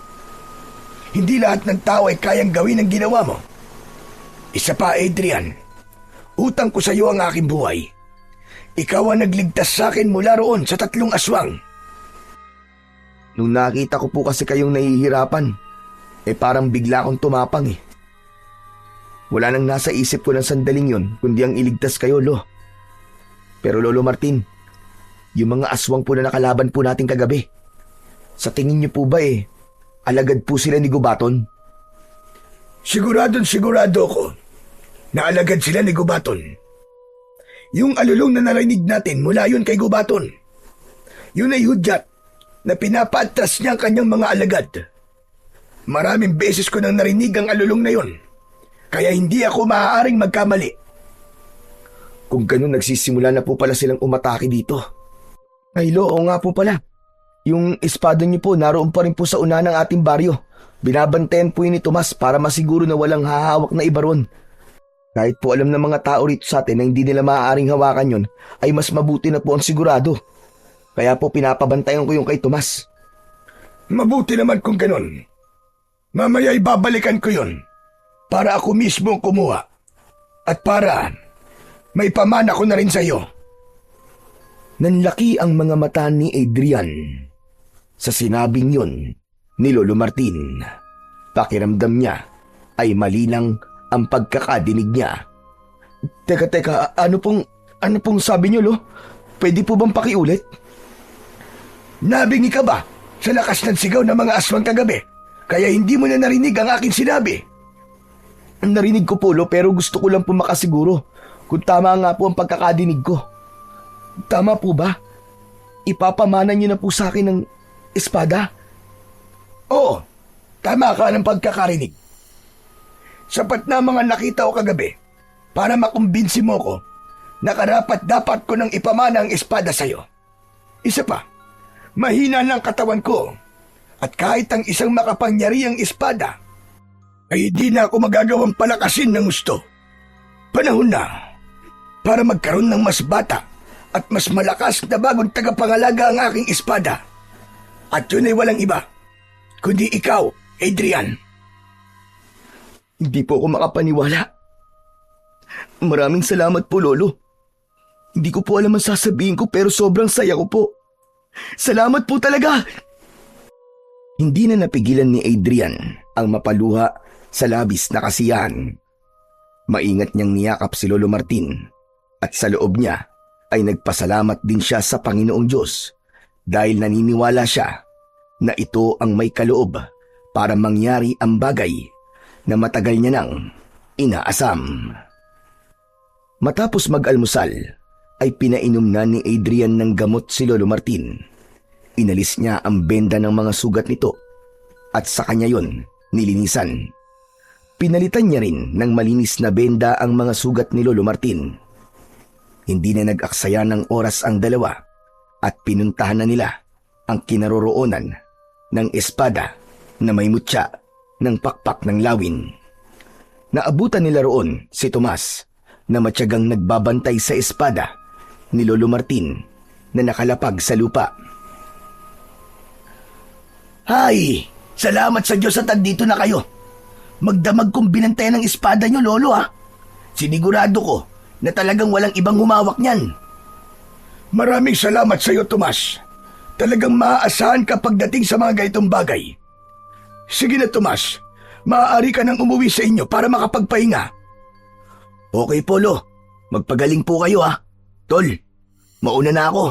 B: Hindi lahat ng tao ay kayang gawin ang ginawa mo. Isa pa, Adrian, utang ko sa iyo ang aking buhay. Ikaw ang nagligtas sa akin mula roon sa 3 aswang.
A: Nung nakita ko po kasi kayong nahihirapan, parang bigla akong tumapang eh. Wala nang nasa isip ko ng sandaling yon kundi ang iligtas kayo, Lo. Pero Lolo Martin, yung mga aswang po na nakalaban po natin kagabi, sa tingin niyo po ba alagad po sila ni Gubaton?
B: Sigurado ko na alagad sila ni Gubaton. Yung alulong na narinig natin mula yun kay Gubaton, yun ay hudyat na pinapaatras niya ang kanyang mga alagad. Maraming beses ko nang narinig ang alulong na yun, kaya hindi ako maaaring magkamali.
A: Kung ganun, nagsisimula na po pala silang umatake dito. Ay, Lo, oo nga po pala. Yung espada niyo po naroon pa rin po sa una ng ating baryo. Binabantayan po yun ni Tomas para masiguro na walang hahawak na iba ron. Kahit po alam ng mga tao rito sa atin na hindi nila maaaring hawakan yon, ay mas mabuti na po ang sigurado. Kaya po pinapabantayan ko yung kay Tomas.
B: Mabuti naman kung ganun. Mamaya ibabalikan ko yun para ako mismo ang kumuha at para may pamana ko na rin sa iyo.
A: Nanlaki ang mga mata ni Adrian sa sinabing yun ni Lolo Martin. Pakiramdam niya ay malinang ang pagkakadinig niya. Teka, ano pong sabi niyo, Lo? Pwede po bang pakiulit?
B: Nabingi ka ba sa lakas ng sigaw ng mga aswang kagabi? Kaya hindi mo na narinig ang aking sinabi.
A: Narinig ko po, Lo, pero gusto ko lang po makasiguro kung tama nga po ang pagkakadinig ko. Tama po ba? Ipapamana niyo na po sa akin ng espada?
B: Oo, tama ka ng pagkakarinig. Sapat na mga nakita ko kagabi para makumbinsi mo ko na karapat-dapat ko nang ipamana ang espada sa'yo. Isa pa, mahina ng katawan ko at kahit ang isang makapangyarihang espada ay hindi na ako magagawang palakasin ng gusto. Panahon na para magkaroon ng mas bata at mas malakas na bagong tagapangalaga ang aking espada. At yun ay walang iba kundi ikaw, Adrian.
A: Hindi po ako makapaniwala. Maraming salamat po, Lolo. Hindi ko po alam ang sasabihin ko pero sobrang saya ko po. Salamat po talaga! Hindi na napigilan ni Adrian ang mapaluha sa labis na kasiyahan. Maingat niyang niyakap si Lolo Martin at sa loob niya ay nagpasalamat din siya sa Panginoong Diyos dahil naniniwala siya na ito ang may kaloob para mangyari ang bagay na matagal niya nang inaasam. Matapos mag-almusal, ay pinainom na ni Adrian ng gamot si Lolo Martin. Inalis niya ang benda ng mga sugat nito at sa kanya yon nilinisan. Pinalitan niya rin ng malinis na benda ang mga sugat ni Lolo Martin. Hindi na nag-aksaya ng oras ang dalawa at pinuntahan na nila ang kinaroroonan ng espada na may mutya ng pakpak ng lawin. Naabutan nila roon si Tomas na matyagang nagbabantay sa espada ni Lolo Martin na nakalapag sa lupa.
B: Hay! Salamat sa Diyos at andito na kayo. Magdamag kong binantayan ng espada niyo, Lolo, ha? Sinigurado ko na talagang walang ibang humawak niyan. Maraming salamat sa iyo, Tomas. Talagang maaasahan ka pagdating sa mga ganitong bagay. Sige na, Tomas. Maaari ka nang umuwi sa inyo para makapagpahinga.
A: Okay po, Lo. Magpagaling po kayo, ha? Tol, mauna na ako.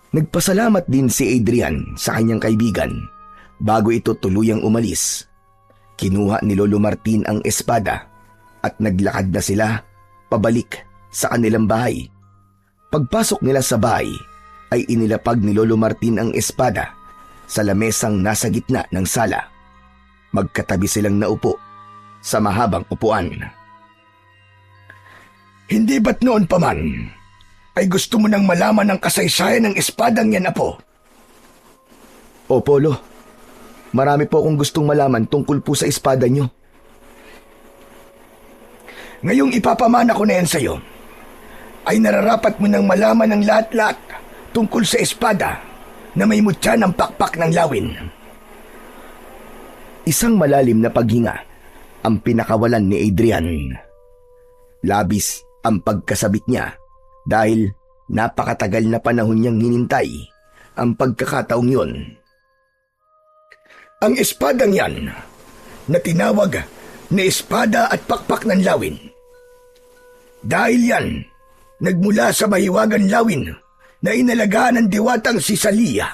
A: Nagpasalamat din si Adrian sa kanyang kaibigan bago ito tuluyang umalis. Kinuha ni Lolo Martin ang espada at naglakad na sila pabalik sa kanilang bahay. Pagpasok nila sa bahay ay inilapag ni Lolo Martin ang espada sa lamesang nasa gitna ng sala. Magkatabi silang naupo sa mahabang upuan.
B: Hindi ba't noon pa man ay gusto mo nang malaman ang kasaysayan ng espadang yan, Apo?
A: Opo, Lo. Marami po akong gustong malaman tungkol po sa espada nyo.
B: Ngayong ipapamana ko na yan sa'yo, ay nararapat mo nang malaman ang lahat-lahat tungkol sa espada na may mutya ng pakpak ng lawin.
A: Isang malalim na paghinga ang pinakawalan ni Adrian. Labis ang pagkasabit niya dahil napakatagal na panahon niyang hinintay ang pagkakataong yon.
B: Ang espadang yan na tinawag na espada at pakpak ng lawin. Dahil yan, nagmula sa mahiwagang lawin na inalagaan ng diwatang si Salia.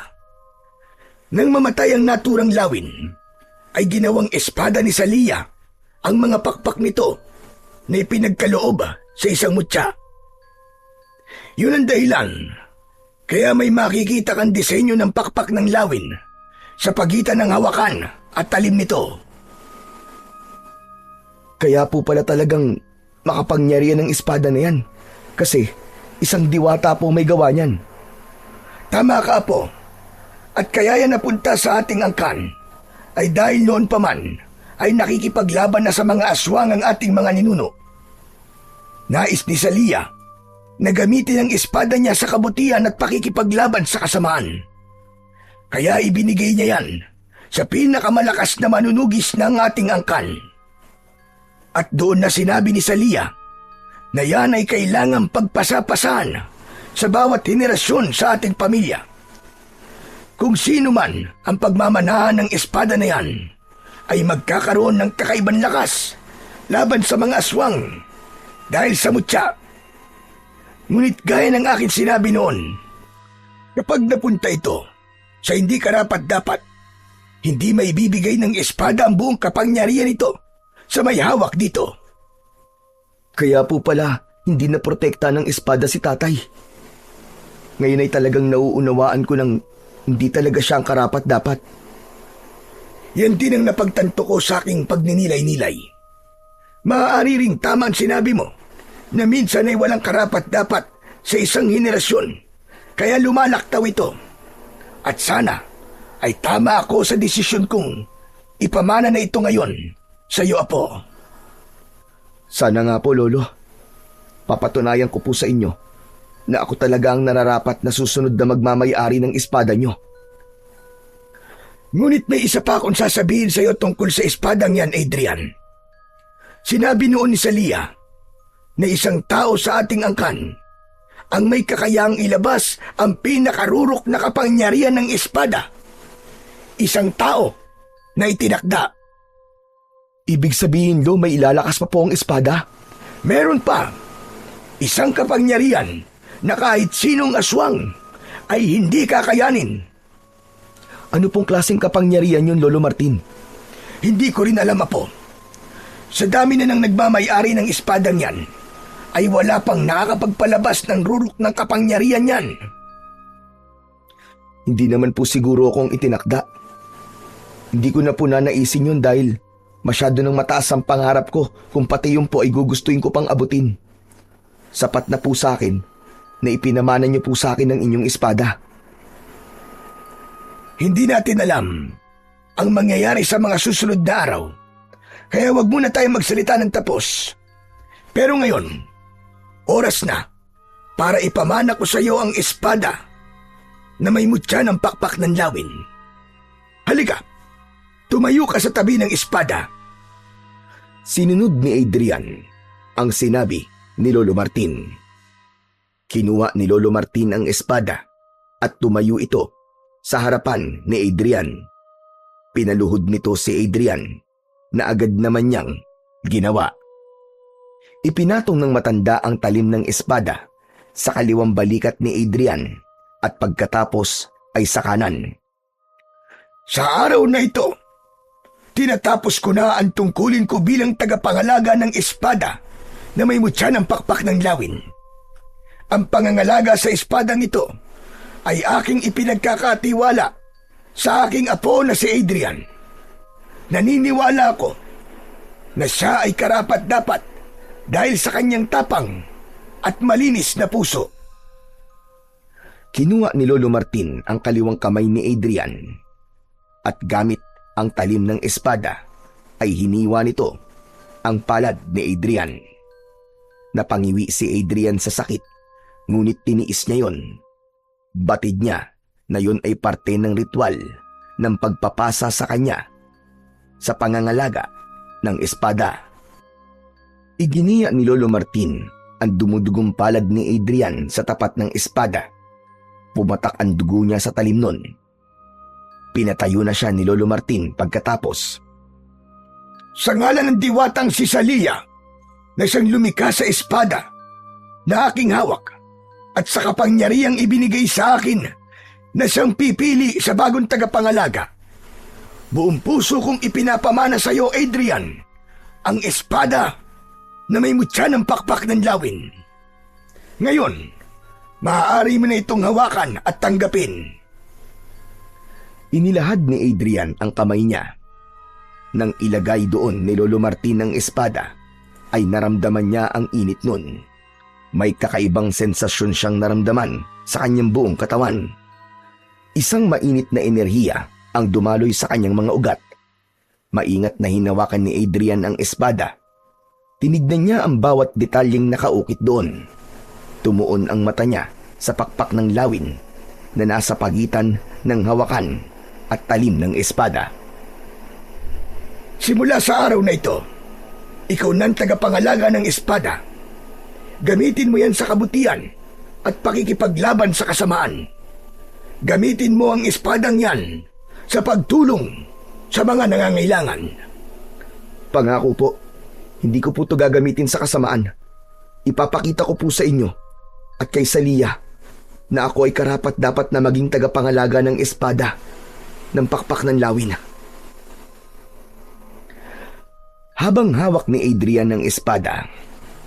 B: Nang mamatay ang naturang lawin, ay ginawang espada ni Salia ang mga pakpak nito na ipinagkaloob sa isang mutya. Yun ang dahilan, kaya may makikita kang disenyo ng pakpak ng lawin sa pagitan ng hawakan at talim nito.
A: Kaya po pala talagang makapangyarihan ng espada na yan kasi isang diwata po may gawa niyan.
B: Tama ka, Apo. At kaya yan napunta sa ating angkan ay dahil noon pa man ay nakikipaglaban na sa mga aswang ang ating mga ninuno. Nais ni Salia na gamitin ang espada niya sa kabutihan at pakikipaglaban sa kasamaan. Kaya ibinigay niya yan sa pinakamalakas na manunugis ng ating angkan. At doon na sinabi ni Salia na yan ay kailangang pagpasapasahan sa bawat henerasyon sa ating pamilya. Kung sino man ang pagmamanahan ng espada na yan ay magkakaroon ng kakaibang lakas laban sa mga aswang dahil sa mutya. Ngunit gaya ng aking sinabi noon, kapag napunta ito sa hindi karapat-dapat, hindi may bibigay ng espada ang buong kapangyarihan nito sa may hawak dito.
A: Kaya po pala, hindi na protekta ng espada si tatay. Ngayon ay talagang nauunawaan ko ng hindi talaga siya ang karapat-dapat.
B: Yan din ang napagtanto ko sa aking pagninilay-nilay. Maaari ring tama ang sinabi mo na minsan ay walang karapat-dapat sa isang henerasyon, kaya lumalaktaw ito. At sana ay tama ako sa desisyon kong ipamana na ito ngayon sa iyo, Apo.
A: Sana nga po, Lolo. Papatunayan ko po sa inyo na ako talaga ang nararapat na susunod na magmamay-ari ng espada nyo.
B: Ngunit may isa pa akong sasabihin sa iyo tungkol sa espadang yan, Adrian. Sinabi noon ni Salia na isang tao sa ating angkan ang may kakayahang ilabas ang pinakarurok na kapangyarihan ng espada. Isang tao na itinakda.
A: Ibig sabihin, Lo, may ilalakas pa po ang espada?
B: Meron pa. Isang kapangyarihan na kahit sinong aswang ay hindi kakayanin.
A: Ano pong klaseng kapangyarihan yun, Lolo Martin?
B: Hindi ko rin alam, Apo. Sa dami na ng nagmamay-ari ng espadang yan, ay wala pang nakakapagpalabas ng rurok ng kapangyarihan yan.
A: Hindi naman po siguro akong itinakda. Hindi ko na po nanaisin yun dahil masyado nang mataas ang pangarap ko kung pati yun po ay gugustuhin ko pang abutin. Sapat na po sa akin na ipinamana niyo po sa akin ang inyong espada.
B: Hindi natin alam ang mangyayari sa mga susunod na araw, kaya wag muna tayong magsalita ng tapos. Pero ngayon, oras na para ipamana ko sa iyo ang espada na may mutya ng pakpak ng lawin. Halika, tumayo ka sa tabi ng espada.
A: Sinunod ni Adrian ang sinabi ni Lolo Martin. Kinuha ni Lolo Martin ang espada at tumayo ito sa harapan ni Adrian. Pinaluhod nito si Adrian na agad naman niyang ginawa. Ipinatong ng matanda ang talim ng espada sa kaliwang balikat ni Adrian at pagkatapos ay sa kanan.
B: Sa araw na ito, tinatapos ko na ang tungkulin ko bilang tagapangalaga ng espada na may mutya ng pakpak ng lawin. Ang pangangalaga sa espadang ito ay aking ipinagkakatiwala sa aking apo na si Adrian. Naniniwala ako na siya ay karapat-dapat dahil sa kanyang tapang at malinis na puso.
A: Kinuha ni Lolo Martin ang kaliwang kamay ni Adrian at gamit ang talim ng espada ay hiniwa nito ang palad ni Adrian. Napangiwi si Adrian sa sakit, ngunit tiniis niya yon. Batid niya na yun ay parte ng ritual ng pagpapasa sa kanya sa pangangalaga ng espada. Iginiya ni Lolo Martin ang dumudugong palad ni Adrian sa tapat ng espada. Pumatak ang dugo niya sa talim nun. Pinatayo na siya ni Lolo Martin pagkatapos.
B: Sa ngalan ng diwatang si Salia na siyang lumikha sa espada na aking hawak at sa kapangyarihang ibinigay sa akin na siyang pipili sa bagong tagapangalaga, buong puso kong ipinapamana sa iyo, Adrian, ang espada na may mutya ng pakpak ng lawin. Ngayon, maaari mo na itong hawakan at tanggapin.
A: Inilahad ni Adrian ang kamay niya. Nang ilagay doon ni Lolo Martin ang espada, ay naramdaman niya ang init nun. May kakaibang sensasyon siyang naramdaman sa kanyang buong katawan. Isang mainit na enerhiya ang dumaloy sa kanyang mga ugat. Maingat na hinawakan ni Adrian ang espada. Tinignan niya ang bawat detalyeng nakaukit doon. Tumuon ang mata niya sa pakpak ng lawin na nasa pagitan ng hawakan at talim ng espada.
B: Simula sa araw na ito, ikaw nang tagapangalaga ng espada. Gamitin mo yan sa kabutihan at pakikipaglaban sa kasamaan. Gamitin mo ang espadang yan sa pagtulong sa mga nangangailangan.
A: Pangako po, hindi ko po ito gagamitin sa kasamaan. Ipapakita ko po sa inyo at kay Salia na ako ay karapat dapat na maging tagapangalaga ng espada ng pakpak ng lawin. Habang hawak ni Adrian ang espada,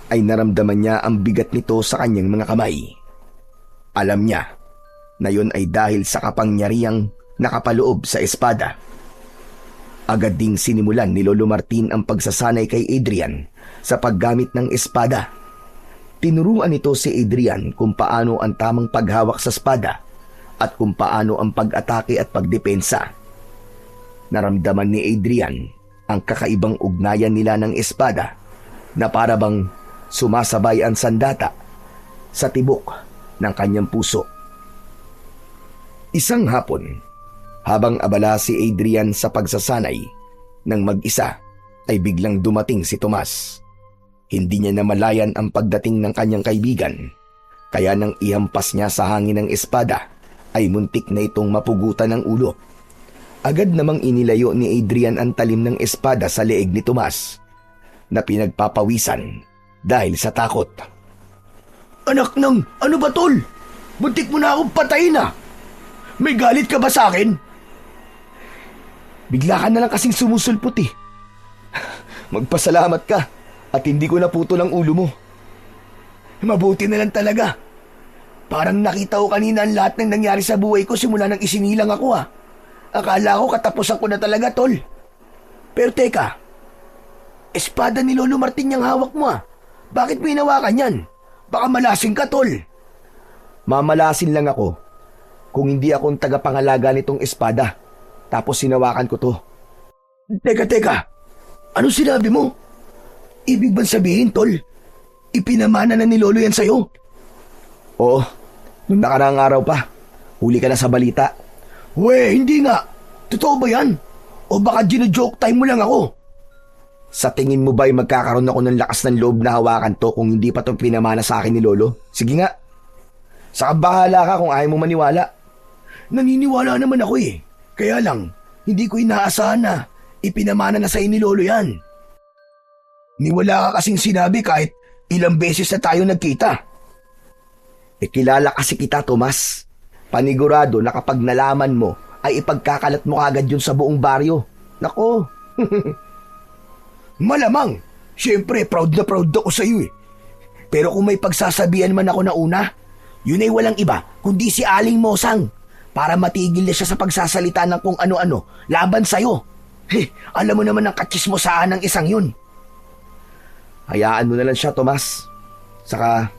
A: ay naramdaman niya ang bigat nito sa kanyang mga kamay. Alam niya na yon ay dahil sa kapangyarihang nakapaloob sa espada. Agad ding sinimulan ni Lolo Martin ang pagsasanay kay Adrian sa paggamit ng espada. Tinuruan nito si Adrian kung paano ang tamang paghawak sa espada at kung paano ang pag-atake at pagdepensa. Naramdaman ni Adrian ang kakaibang ugnayan nila ng espada na para bang sumasabay ang sandata sa tibok ng kanyang puso. Isang hapon, habang abala si Adrian sa pagsasanay ng mag-isa, ay biglang dumating si Tomas. Hindi niya namalayan ang pagdating ng kanyang kaibigan, kaya nang ihampas niya sa hangin ng espada, ay muntik na itong mapugutan ng ulo. Agad namang inilayo ni Adrian ang talim ng espada sa leeg ni Tomas, na pinagpapawisan dahil sa takot.
B: Anak ng, ano ba tol? Buntik mo na akong patayin na. May galit ka ba sa akin?
A: Bigla ka na lang kasing sumusulpot eh. Magpasalamat ka at hindi ko naputol ang ulo mo.
B: Mabuti na lang talaga. Parang nakita ko kanina ang lahat ng nangyari sa buhay ko simula nang isinilang ako ah. Akala ko katapusan ko na talaga tol. Pero teka, espada ni Lolo Martin yung hawak mo ah. Bakit mo hinawakan yan? Baka malasing ka tol.
A: Mamalasin lang ako kung hindi akong tagapangalaga nitong espada. Tapos sinawakan ko to.
B: Teka. Ano sinabi mo? Ibig bang sabihin, tol? Ipinamana na ni Lolo yan sa'yo?
A: Oo, nung nakaraang araw pa. Huli ka na sa balita.
B: Hindi nga. Totoo ba yan? O baka gino-joke time mo lang ako?
A: Sa tingin mo ba'y magkakaroon ako ng lakas ng loob na hawakan to kung hindi pa to pinamana sa akin ni Lolo? Sige nga. Saka bahala ka kung ayaw mo maniwala.
B: Naniniwala naman ako eh. Kaya lang, hindi ko inaasahan na ipinamana na sa ni Lolo yan. Niwala ka kasing sinabi kahit ilang beses na tayo nagkita.
A: Kilala kasi kita, Tomas. Panigurado na kapag nalaman mo, ay ipagkakalat mo agad yun sa buong baryo. Nako.
B: Malamang. Siyempre, proud na proud ako sa iyo eh. Pero kung may pagsasabihan man ako na una, yun ay walang iba kundi si Aling Mosang para matigil na siya sa pagsasalita ng kung ano-ano laban sa'yo. Alam mo naman ang katsismosaan ng isang yun.
A: Hayaan mo na lang siya, Tomas. Saka,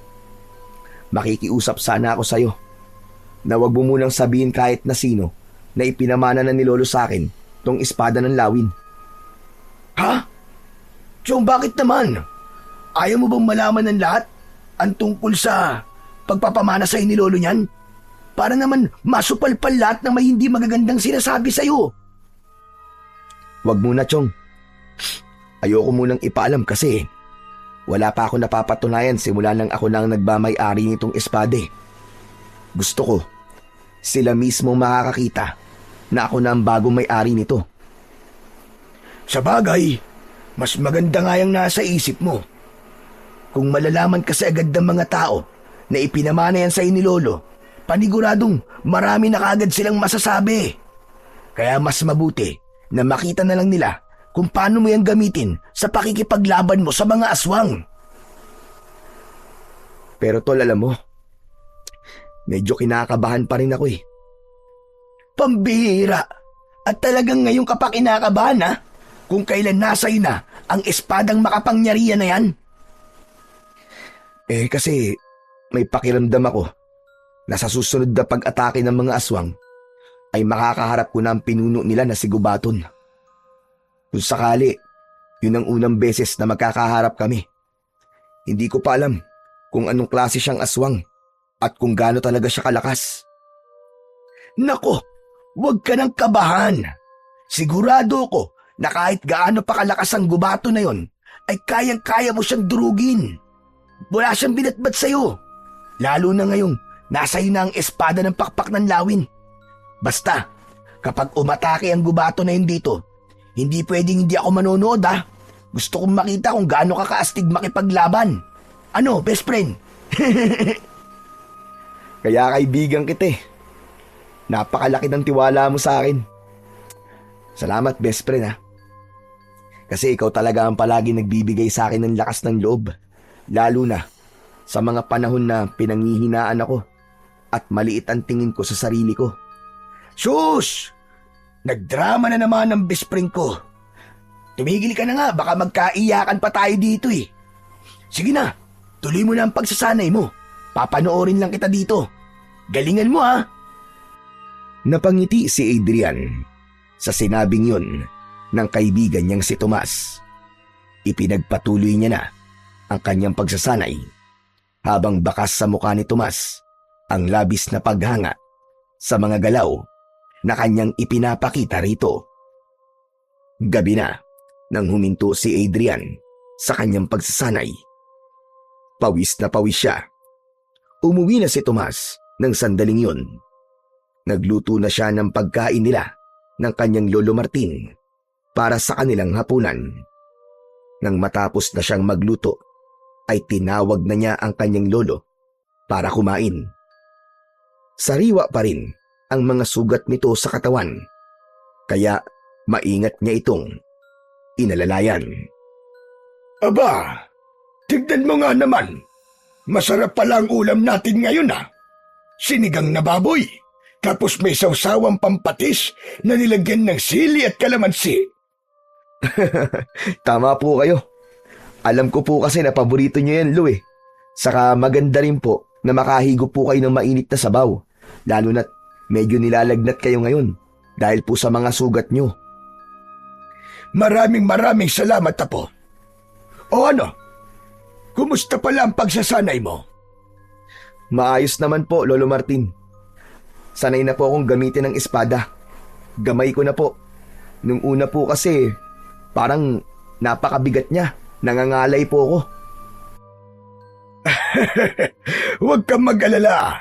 A: makikiusap sana ako sa'yo na wag mo munang sabihin kahit na sino na ipinamana na ni Lolo sa akin tong espada ng lawin.
B: Ha? Chong, bakit naman? Ayaw mo bang malaman ng lahat ang tungkol sa pagpapamana sa'yo ni Lolo niyan? Para naman masupalpal lahat ng may hindi magagandang sinasabi sa'yo.
A: Wag muna, Chong. Ayoko munang ipaalam kasi wala pa ako napapatunayan simula nang ako nang nagmamay-ari nitong espade. Gusto ko, sila mismo makakakita na ako na ang bagong may-ari nito.
B: Sa bagay, mas maganda nga yung nasa isip mo. Kung malalaman kasi agad ng mga tao na ipinamana yan sa'yo ni Lolo, paniguradong marami na kaagad silang masasabi. Kaya mas mabuti na makita na lang nila kung paano mo yan gamitin sa pakikipaglaban mo sa mga aswang.
A: Pero tol, alam mo, medyo kinakabahan pa rin ako eh.
B: Pambihira! At talagang ngayon ka pa kinakabahan ha? Kung kailan nasa iyo na ang espadang makapangyarihan na yan?
A: Kasi may pakiramdam ako na sa susunod na pag-atake ng mga aswang, ay makakaharap ko na ang pinuno nila na si Gubaton. Kung sakali, yun ang unang beses na magkakaharap kami. Hindi ko pa alam kung anong klase siyang aswang at kung gaano talaga siya kalakas.
B: Nako, huwag ka nang kabahan. Sigurado ko na kahit gaano pa kalakas ang Gubaton na yon, ay kayang-kaya mo siyang durugin. Wala siyang binatbat sa'yo. Lalo na ngayong nasa iyo na ang espada ng pakpak ng lawin. Basta, kapag umatake ang Gubaton na yun dito, hindi pwedeng hindi ako manonood ha. Gusto kong makita kung gaano ka kaastig makipaglaban. Ano, best friend?
A: Kaya kaibigan kita eh. Napakalaki ng tiwala mo sa akin. Salamat best friend ha. Kasi ikaw talaga ang palagi nagbibigay sa akin ng lakas ng loob. Lalo na sa mga panahon na pinanghihinaan ako at maliit ang tingin ko sa sarili ko.
B: Sus! Nagdrama na naman ang best friend ko. Tumigil ka na nga, baka magkaiyakan pa tayo dito eh. Sige na, tuloy mo na ang pagsasanay mo. Papanoorin lang kita dito. Galingan mo ha.
A: Napangiti si Adrian sa sinabing yun ng kaibigan niyang si Tomas. Ipinagpatuloy niya na ang kanyang pagsasanay habang bakas sa mukha ni Tomas ang labis na paghanga sa mga galaw na kanyang ipinapakita rito. Gabi na nang huminto si Adrian sa kanyang pagsasanay. Pawis na pawis siya. Umuwi na si Tomas ng sandaling yun. Nagluto na siya ng pagkain nila ng kanyang Lolo Martin para sa kanilang hapunan. Nang matapos na siyang magluto, ay tinawag na niya ang kanyang lolo para kumain. Sariwa pa rin ang mga sugat nito sa katawan, kaya maingat niya itong inalalayan.
B: Aba, tignan mo nga naman. Masarap pala ang ulam natin ngayon ha. Sinigang na baboy. Tapos may sawsawang pampatis na nilagyan ng sili at kalamansi.
A: Tama po kayo. Alam ko po kasi na paborito niyo yan, Lo eh. Saka maganda rin po na makahigo po kayo ng mainit na sabaw. Lalo na't medyo nilalagnat kayo ngayon dahil po sa mga sugat niyo.
B: Maraming salamat Apo. O ano? Kumusta pala ang pagsasanay mo?
A: Maayos naman po, Lolo Martin. Sanay na po akong gamitin ng espada. Gamay ko na po. Nung una po kasi, parang napakabigat niya. Nangangalay po ako.
B: Huwag kang mag-alala.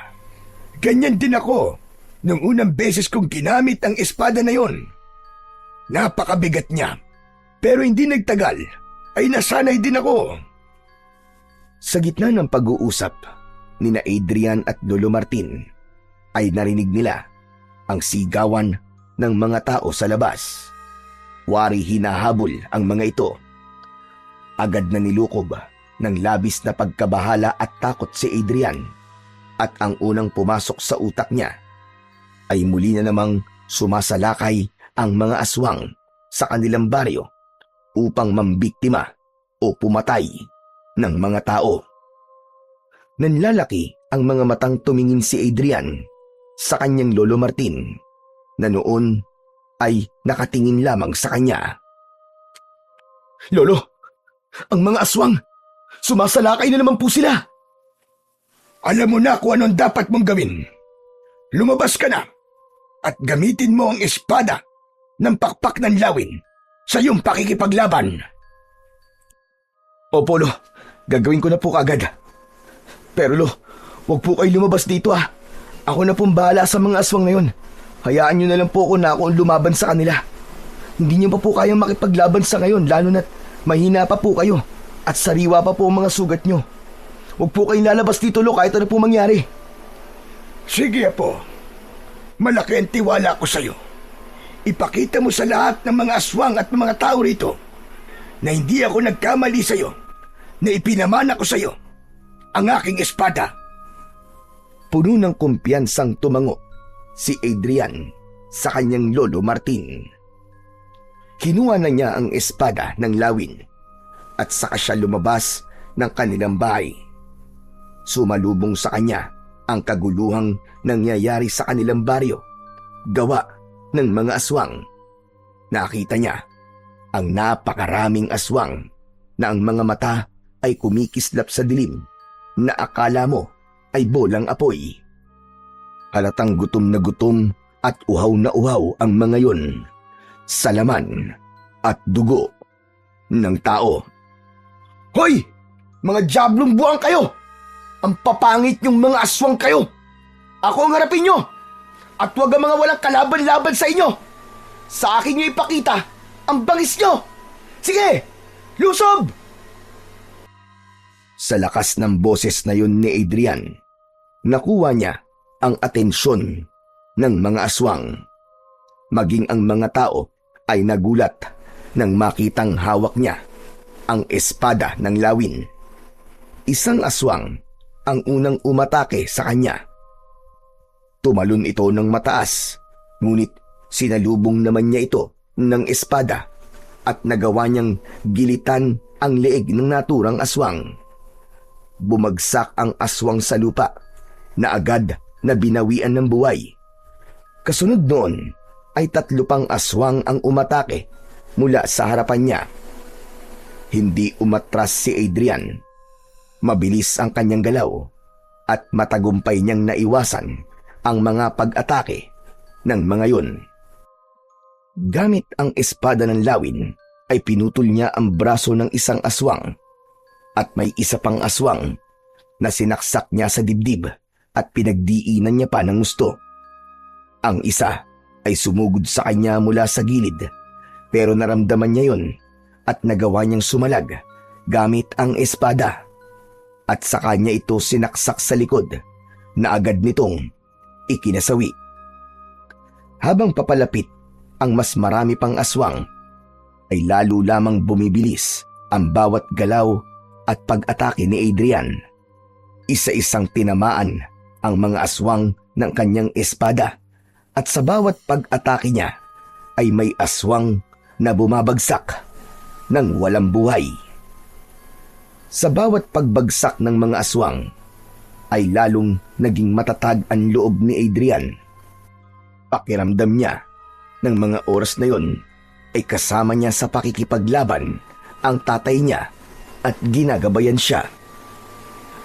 B: Ganyan din ako. Nung unang beses kong ginamit ang espada na yon. Napakabigat niya. Pero hindi nagtagal, ay nasanay din ako.
A: Sa gitna ng pag-uusap, nina Adrian at Lolo Martin, ay narinig nila ang sigawan ng mga tao sa labas. Wari hinahabol ang mga ito. Agad na nilukob ng labis na pagkabahala at takot si Adrian, at ang unang pumasok sa utak niya ay muli na namang sumasalakay ang mga aswang sa kanilang baryo upang mambiktima o pumatay ng mga tao. Nanlalaki ang mga matang tumingin si Adrian sa kanyang Lolo Martin na noon ay nakatingin lamang sa kanya.
B: Lolo, ang mga aswang, sumasalakay na naman po sila. Alam mo na kung anong dapat mong gawin. Lumabas ka na at gamitin mo ang espada ng pakpak ng lawin sa iyong pakikipaglaban.
A: Opo, Lo. Gagawin ko na po kagad. Pero Lo, huwag po kayo lumabas dito ah. Ako na pong bahala sa mga aswang na yun. Hayaan nyo na lang po ako na ako ang lumaban sa kanila. Hindi nyo pa po kayang makipaglaban sa ngayon, lalo na't mahina pa po kayo at sariwa pa po ang mga sugat nyo. Huwag po kayong lalabas dito, Lo, kahit ano po mangyari.
B: Sige, Apo. Malaki ang tiwala ko sa iyo. Ipakita mo sa lahat ng mga aswang at mga tao rito na hindi ako nagkamali sa iyo, na ipinamana ko sa iyo ang aking espada.
A: Puno ng kumpiyansang tumango si Adrian sa kanyang Lolo Martin. Kinuha na niya ang espada ng lawin at saka siya lumabas ng kanilang bahay. Sumalubong sa kanya ang kaguluhang nangyayari sa kanilang baryo gawa ng mga aswang. Nakita niya ang napakaraming aswang na ang mga mata ay kumikislap sa dilim na akala mo ay bolang apoy. Halatang gutom na gutom at uhaw na uhaw ang mga yon sa laman at dugo ng tao. Hoy! Mga diablong buwang kayo! Ang papangit niyong mga aswang kayo! Ako ang harapin niyo! At huwag ang mga walang kalaban-laban sa inyo! Sa akin niyo ipakita ang bangis niyo! Sige! Lusob! Sa lakas ng boses na yun ni Adrian, nakuha niya ang atensyon ng mga aswang. Maging ang mga tao ay nagulat nang makitang hawak niya ang espada ng lawin. Isang aswang ang unang umatake sa kanya. Tumalon ito ng mataas, ngunit sinalubong naman niya ito ng espada at nagawa niyang gilitan ang leeg ng naturang aswang. Bumagsak ang aswang sa lupa na agad na binawian ng buhay. Kasunod noon ay 3 pang aswang ang umatake mula sa harapan niya. Hindi umatras si Adrian. Mabilis ang kanyang galaw at matagumpay niyang naiwasan ang mga pag-atake ng mga yun. Gamit ang espada ng lawin ay pinutol niya ang braso ng isang aswang at may isa pang aswang na sinaksak niya sa dibdib at pinagdiinan niya pa ng gusto. Ang isa ay sumugod sa kanya mula sa gilid pero naramdaman niya yon at nagawa niyang sumalag gamit ang espada at sa kanya ito sinaksak sa likod na agad nitong ikinasawi. Habang papalapit ang mas marami pang aswang, ay lalo lamang bumibilis ang bawat galaw at pag-atake ni Adrian. Isa-isang tinamaan ang mga aswang ng kanyang espada at sa bawat pag-atake niya ay may aswang na bumabagsak ng walang buhay. Sa bawat pagbagsak ng mga aswang ay lalong naging matatag ang loob ni Adrian. Pakiramdam niya ng mga oras na yon ay kasama niya sa pakikipaglaban ang tatay niya at ginagabayan siya.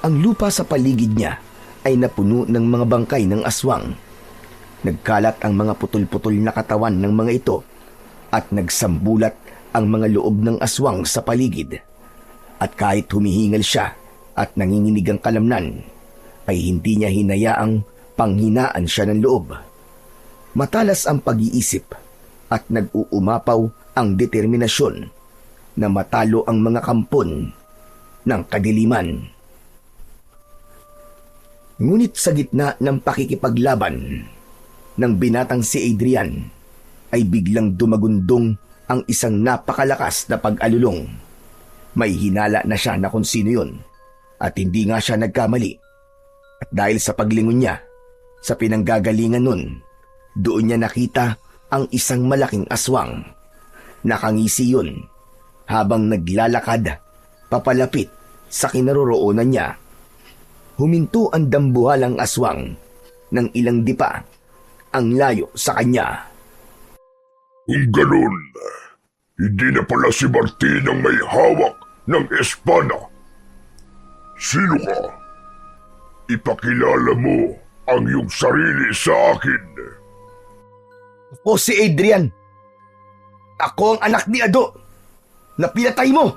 A: Ang lupa sa paligid niya ay napuno ng mga bangkay ng aswang. Nagkalat ang mga putol-putol na katawan ng mga ito at nagsambulat ang mga loob ng aswang sa paligid. At kahit humihingal siya at nanginginig ang kalamnan, ay hindi niya hinayaang panghinaan siya ng loob. Matalas ang pag-iisip at nag-uumapaw ang determinasyon na matalo ang mga kampon ng kadiliman. Ngunit sa gitna ng pakikipaglaban ng binatang si Adrian, ay biglang dumagundong ang isang napakalakas na pag-alulong. May hinala na siya na kung sino yun at hindi nga siya nagkamali. At dahil sa paglingon niya sa pinanggagalingan nun, doon niya nakita ang isang malaking aswang. Nakangisi yun habang naglalakad papalapit sa kinaroroonan niya. Huminto ang dambuhalang aswang ng ilang dipa ang layo sa kanya.
C: Kung ganun, hindi na pala si Martin ang may hawak ng espada. Sino ka? Ipakilala mo ang iyong sarili sa akin.
A: Ako si Adrian. Ako ang anak ni Ado na pinatay mo.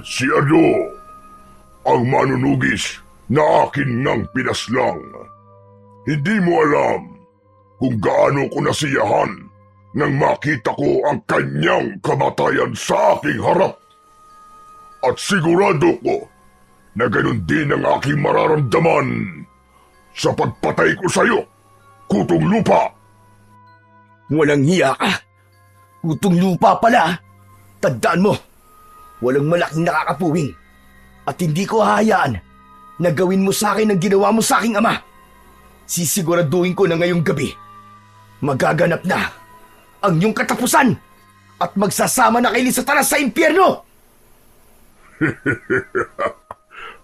C: Si Ado, ang manunugis na akin nang pinaslang. Hindi mo alam kung gaano ko nasiyahan nang makita ko ang kanyang kamatayan sa aking harap. At sigurado ko na ganun din ang aking mararamdaman sa pagpatay ko sa iyo, Kutong Lupa.
A: Walang hiya ka. Kutong Lupa pala. Tandaan mo, walang malaking nakakapuwing. At hindi ko hahayaan na gawin mo sa akin ang ginawa mo sa aking ama. Sisiguraduhin ko na ngayong gabi, magaganap na ang iyong katapusan at magsasama na kayo sa talas sa impyerno!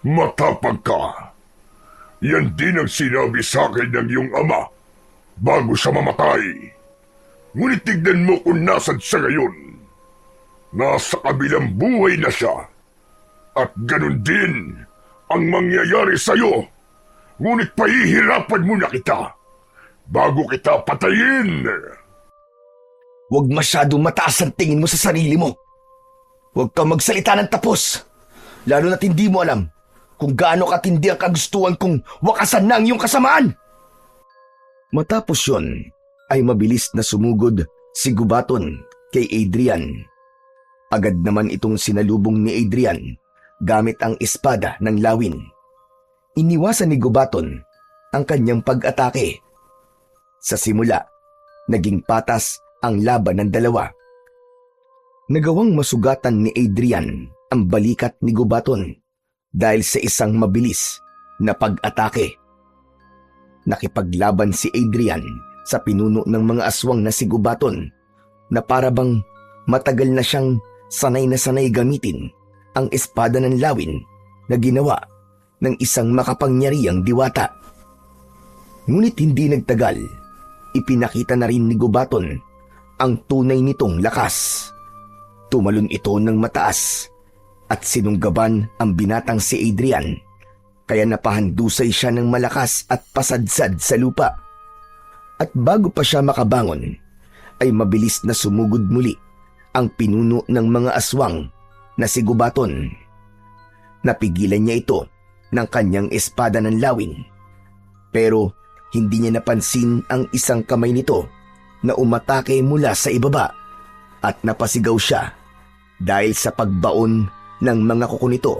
C: Matapang ka. Yan din ang sinabi sa akin ng iyong ama bago siya mamatay. Ngunit tignan mo kung nasan siya ngayon. Nasa kabilang buhay na siya. At ganun din ang mangyayari sa'yo. Ngunit pahihirapan mo na kita bago kita patayin.
A: Huwag masyadong mataas ang tingin mo sa sarili mo. Huwag kang magsalita ng tapos. Lalo na't hindi mo alam kung gaano katindi ang kagustuhan kong wakasan na ang iyong kasamaan. Matapos yon, ay mabilis na sumugod si Gubaton kay Adrian. Agad naman itong sinalubong ni Adrian gamit ang espada ng lawin. Iniwasan ni Gubaton ang kanyang pag-atake. Sa simula, naging patas ang laban ng dalawa. Nagawang masugatan ni Adrian ang balikat ni Gubaton dahil sa isang mabilis na pag-atake. Nakipaglaban si Adrian sa pinuno ng mga aswang na si Gubaton na parabang matagal na siyang sanay na sanay gamitin ang espada ng lawin na ginawa ng isang makapangyarihang diwata. Ngunit hindi nagtagal, ipinakita na rin ni Gubaton ang tunay nitong lakas. Tumalon ito ng mataas at sinunggaban ang binatang si Adrian, kaya napahandusay siya ng malakas at pasadsad sa lupa. At bago pa siya makabangon, ay mabilis na sumugod muli ang pinuno ng mga aswang na si Gubaton. Napigilan niya ito ng kanyang espada ng lawin, pero hindi niya napansin ang isang kamay nito na umatake mula sa ibaba at napasigaw siya dahil sa pagbaon ng mga kuko nito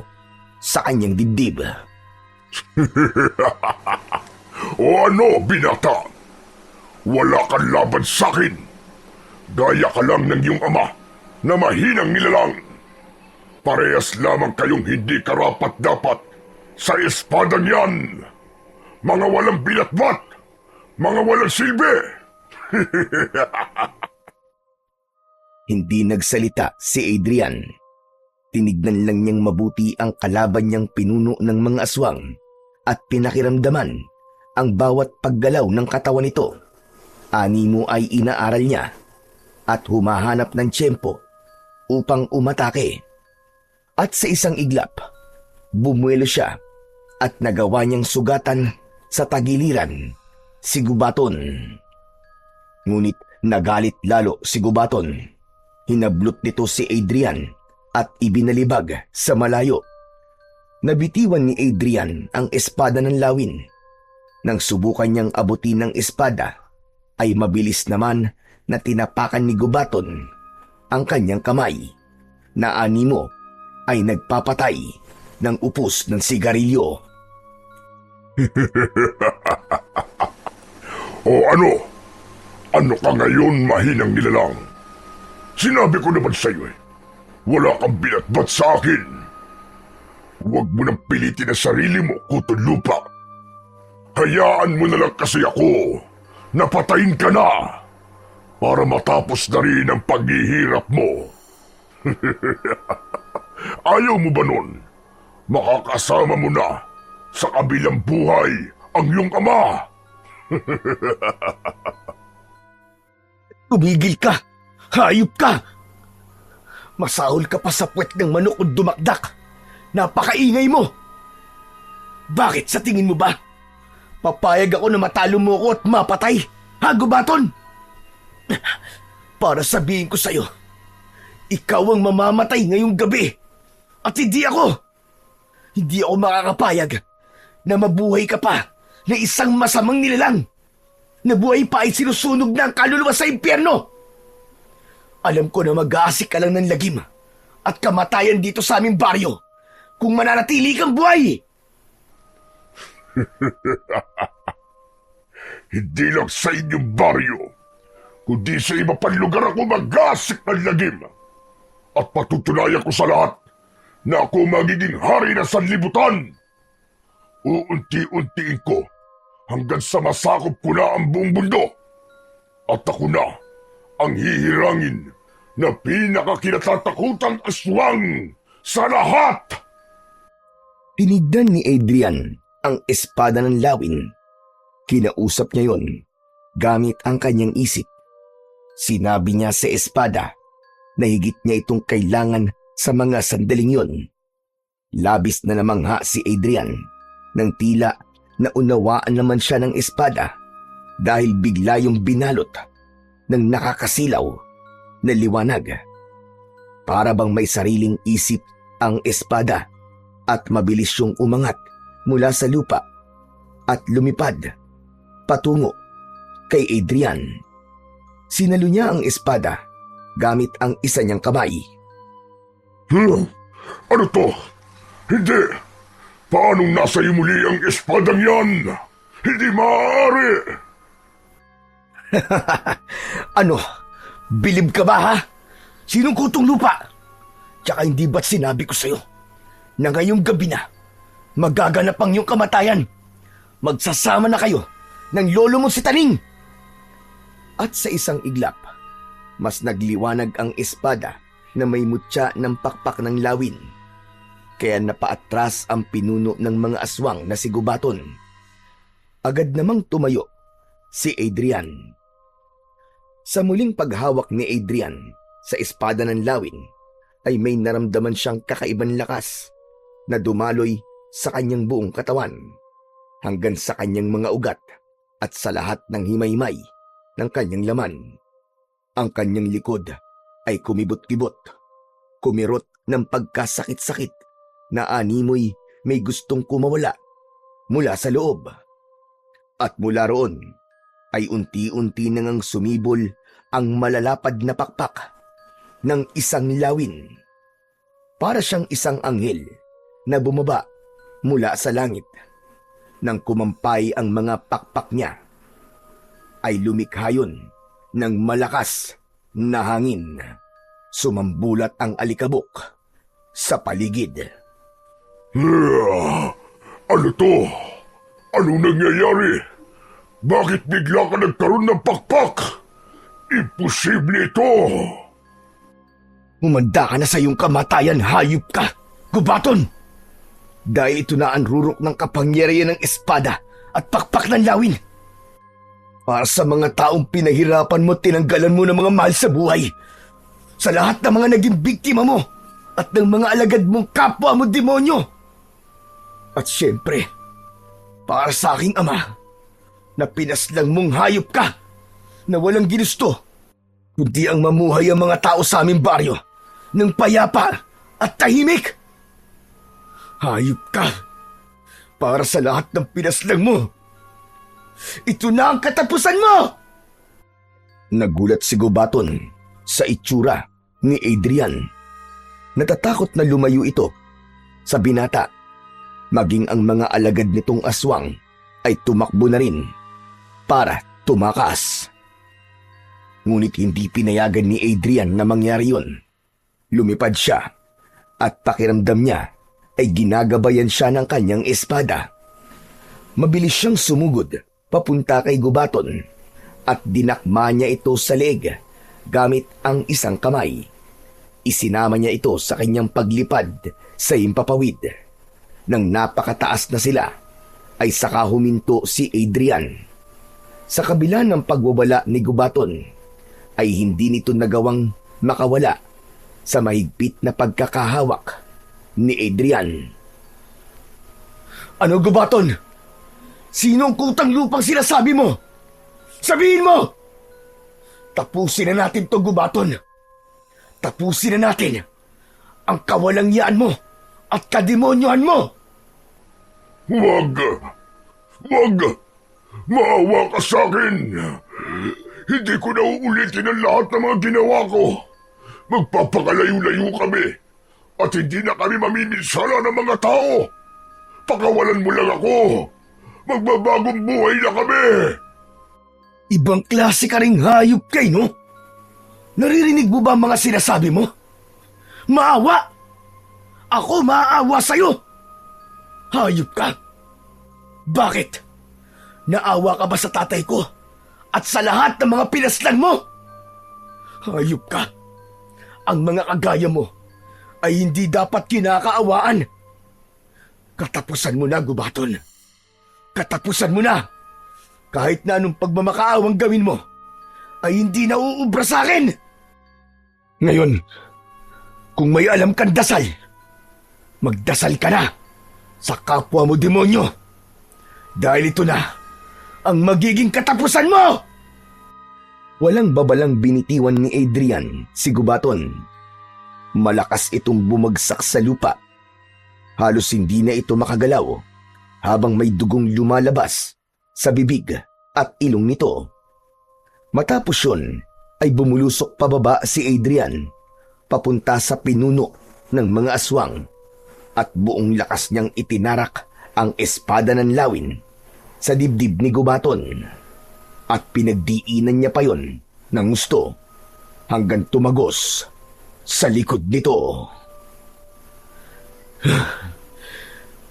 A: sa kanyang dibdib.
C: O ano, binata? Wala kang laban sa akin. Gaya ka lang ng iyong ama na mahinang nilalang. Parehas lamang kayong hindi karapat-dapat sa espadang yan. Mga walang binatbat, mga walang silbi.
A: Hindi nagsalita si Adrian. Tinignan lang niyang mabuti ang kalaban niyang pinuno ng mga aswang at pinakiramdaman ang bawat paggalaw ng katawan nito. Animo ay inaaral niya at humahanap ng tiyempo upang umatake. At sa isang iglap, bumuelo siya at nagawa niyang sugatan sa tagiliran si Gubaton. Ngunit nagalit lalo si Gubaton. Hinablot nito si Adrian at ibinalibag sa malayo. Nabitiwan ni Adrian ang espada ng lawin. Nang subukan niyang abutin ng espada, ay mabilis naman na tinapakan ni Gubaton ang kanyang kamay na animo ay nagpapatay ng upos ng sigarilyo.
C: O ano? Ano ka ngayon, mahinang nilalang? Sinabi ko naman sa iyo wala kang binatbat sa akin. Huwag mo nang pilitin ang sarili mo, kutol lupa. Hayaan mo na lang kasi ako. Napatayin ka na para matapos na rin ang paghihirap mo. Ayaw mo ba nun? Makakasama mo na sa kabilang buhay ang iyong ama.
A: Tumigil ka! Hayop ka! Masahol ka pa sa puwet ng manok kung dumakdak. Napakaingay mo! Bakit sa tingin mo ba? Papayag ako na matalo mo ako at mapatay, ha, Gubaton? Para sabihin ko sa'yo, ikaw ang mamamatay ngayong gabi at hindi ako. Hindi ako makakapayag na mabuhay ka pa na isang masamang nilalang. Nabuhay pa ay sinusunog na ang kaluluwa sa impyerno. Alam ko na mag-aasik ka lang ng lagim at kamatayan dito sa aming baryo kung mananatili kang buhay.
C: Hindi lang sa inyong baryo, kundi sa iba pang lugar ako mag-aasik ng lagim. At patutunayan ko sa lahat na ako magiging hari ng sanlibutan. Uunti-untiin ko hanggang sa masakop ko na ang buong mundo. At ako na ang hihirangin na pinakakinatatakutang aswang sa lahat.
A: Tinignan ni Adrian ang espada ng lawin. Kinausap niya yon gamit ang kanyang isip. Sinabi niya sa espada na higit niya itong kailangan sa mga sandaling yon. Labis na namangha si Adrian nang tila naunawaan naman siya ng espada dahil bigla yung binalot ng nakakasilaw na liwanag. Para bang may sariling isip ang espada at mabilis yung umangat mula sa lupa at lumipad patungo kay Adrian. Sinalo niya ang espada gamit ang isa niyang kamay.
C: Ano to? Hindi! Paanong nasa iyo muli ang espadang yan? Hindi maaari!
A: Ano? Bilib ka ba, ha? Sinong kutong lupa? Tsaka hindi ba't sinabi ko sa'yo na ngayong gabi na magaganap ang iyong kamatayan? Magsasama na kayo ng lolo mo si Taning! At sa isang iglap, mas nagliwanag ang espada na may mutya ng pakpak ng lawin. Kaya napaatras ang pinuno ng mga aswang na si Gubaton. Agad namang tumayo si Adrian. Sa muling paghawak ni Adrian sa espada ng lawin, ay may naramdaman siyang kakaibang lakas na dumaloy sa kanyang buong katawan hanggang sa kanyang mga ugat at sa lahat ng himaymay ng kanyang laman. Ang kanyang likod ay kumibot-kibot, kumirot ng pagkasakit-sakit na animoy may gustong kumawala mula sa loob. At mula roon ay unti-unti nang sumibol ang malalapad na pakpak ng isang lawin. Para siyang isang anghel na bumaba mula sa langit. Nang kumampay ang mga pakpak niya, ay lumikha yun ng malakas na hangin. Sumambulat ang alikabok sa paligid.
C: Ano to? Anong nangyayari? Bakit bigla ka nagkaroon ng pakpak? Imposible ito!
A: Humanda ka na sa iyong kamatayan, hayop ka, Gubaton! Dahil ito na ang rurok ng kapangyarihan ng espada at pakpak ng lawin. Para sa mga taong pinahirapan mo, tinanggalan mo ng mga mahal sa buhay. Sa lahat ng mga naging biktima mo at ng mga alagad mong kapwa mo demonyo. At syempre, para sa aking ama, na pinaslang mong hayop ka na walang ginusto, kundi ang mamuhay ang mga tao sa aming baryo ng payapa at tahimik. Hayop ka para sa lahat ng pinaslang mo. Ito na ang katapusan mo! Nagulat si Gubaton sa itsura ni Adrian. Natatakot na lumayo ito sa binata. Maging ang mga alagad nitong aswang ay tumakbo na rin para tumakas. Ngunit hindi pinayagan ni Adrian na mangyari yun. Lumipad siya at pakiramdam niya ay ginagabayan siya ng kanyang espada. Mabilis siyang sumugod papunta kay Gubaton at dinakma niya ito sa leeg gamit ang isang kamay. Isinama niya ito sa kanyang paglipad sa himpapawid. Nang napakataas na sila, ay saka huminto si Adrian. Sa kabila ng pagwawala ni Gubaton, ay hindi nito nagawang makawala sa mahigpit na pagkakahawak ni Adrian. Ano, Gubaton? Sino ang kutang lupang sinasabi mo? Sabihin mo! Tapusin na natin to, Gubaton. Tapusin na natin ang kawalangyaan mo at kademonyohan mo!
C: Wag! Wag! Maawa ka sa akin! Hindi ko na uulitin ang lahat ng mga ginawa ko. Magpapakalayo-layo kami at hindi na kami mamiminsala ng mga tao. Pakawalan mo lang ako. Magbabagong buhay na kami.
A: Ibang klase ka ring hayop kay, no? Naririnig mo ba ang mga sinasabi mo? Maawa! Ako maaawa sa'yo! Hayop ka! Bakit? Naawa ka ba sa tatay ko at sa lahat ng mga pinaslan mo? Hayop ka! Ang mga kagaya mo ay hindi dapat kinakaawaan. Katapusan mo na, Gubaton.
B: Katapusan mo na! Kahit na anong pagmamakaawang gawin mo, ay hindi na uubra sa akin! Ngayon, kung may alam kang dasal, magdasal ka na sa kapwa mo demonyo! Dahil ito na ang magiging katapusan mo!
A: Walang babalang binitiwan ni Adrian si Gubaton. Malakas itong bumagsak sa lupa. Halos hindi na ito makagalaw habang may dugong lumalabas sa bibig at ilong nito. Matapos yun ay bumulusok pababa si Adrian papunta sa pinuno ng mga aswang at buong lakas niyang itinarak ang espada ng lawin sa dibdib ni Gubaton at pinagdiinan niya pa yon ng gusto hanggang tumagos sa likod nito.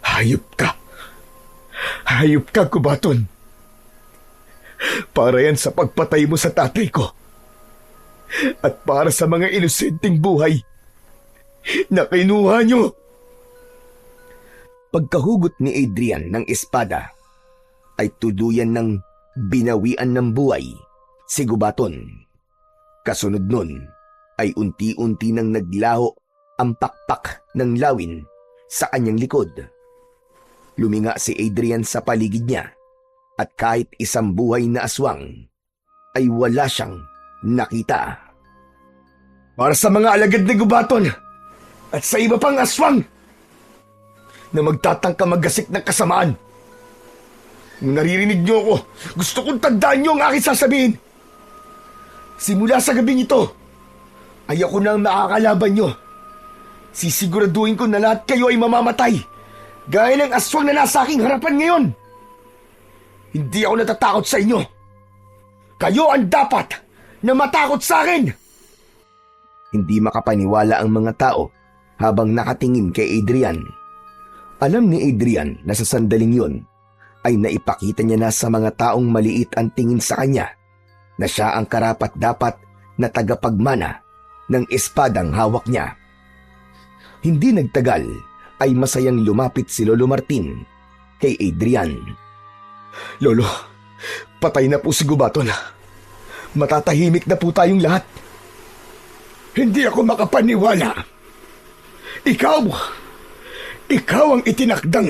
B: Hayop ka! Hayop ka, Gubaton! Para yan sa pagpatay mo sa tatay ko. At para sa mga inosenteng buhay na kinuha nyo.
A: Pagkahugot ni Adrian ng espada, ay tuluyan ng binawian ng buhay si Gubaton. Kasunod nun ay unti-unti nang naglaho ang pakpak ng lawin sa kanyang likod. Luminga si Adrian sa paligid niya at kahit isang buhay na aswang ay wala siyang nakita.
B: Para sa mga alagad ni Gubaton at sa iba pang aswang na magtatangka maggasik ng kasamaan, kung naririnig niyo ako, gusto kong tandaan niyo ang aking sasabihin. Simula sa gabing ito, ay ako na ang makakalaban niyo. Sisiguraduhin ko na lahat kayo ay mamamatay, gaya ng aswang na nasa aking harapan ngayon. Hindi ako natatakot sa inyo. Kayo ang dapat na matakot sa akin.
A: Hindi makapaniwala ang mga tao habang nakatingin kay Adrian. Alam ni Adrian na sa sandaling yun ay naipakita niya na sa mga taong maliit ang tingin sa kanya na siya ang karapat-dapat na tagapagmana ng espadang hawak niya. Hindi nagtagal ay masayang lumapit si Lolo Martin kay Adrian.
B: Lolo, patay na po si Gubaton. Matatahimik na po tayong lahat. Hindi ako makapaniwala. Ikaw ang itinakdang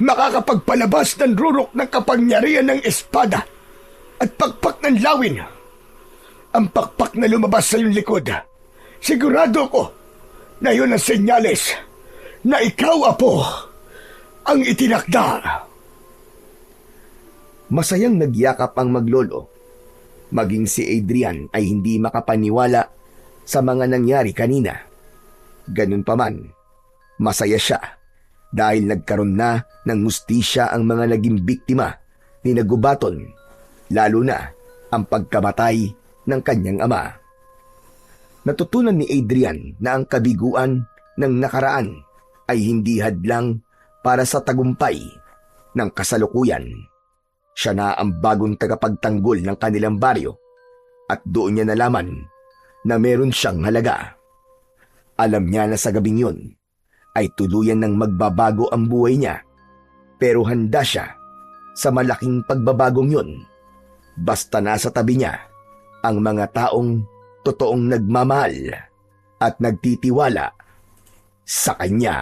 B: makakapagpalabas ng rurok ng kapangyarihan ng espada at pakpak ng lawin. Ang pakpak na lumabas sa iyong likod, sigurado ko na yun ang senyales na ikaw, Apo, ang itinakda.
A: Masayang nagyakap ang maglolo. Maging si Adrian ay hindi makapaniwala sa mga nangyari kanina. Ganun pa man, masaya siya dahil nagkaroon na ng hustisya ang mga naging biktima ni Gubaton, lalo na ang pagkamatay ng kanyang ama. Natutunan ni Adrian na ang kabiguan ng nakaraan ay hindi hadlang para sa tagumpay ng kasalukuyan. Siya na ang bagong tagapagtanggol ng kanilang baryo at doon niya nalaman na meron siyang halaga. Alam niya na sa gabing yun ay tuluyan ng magbabago ang buhay niya, pero handa siya sa malaking pagbabagong yun basta nasa tabi niya ang mga taong totoong nagmamahal at nagtitiwala sa kanya.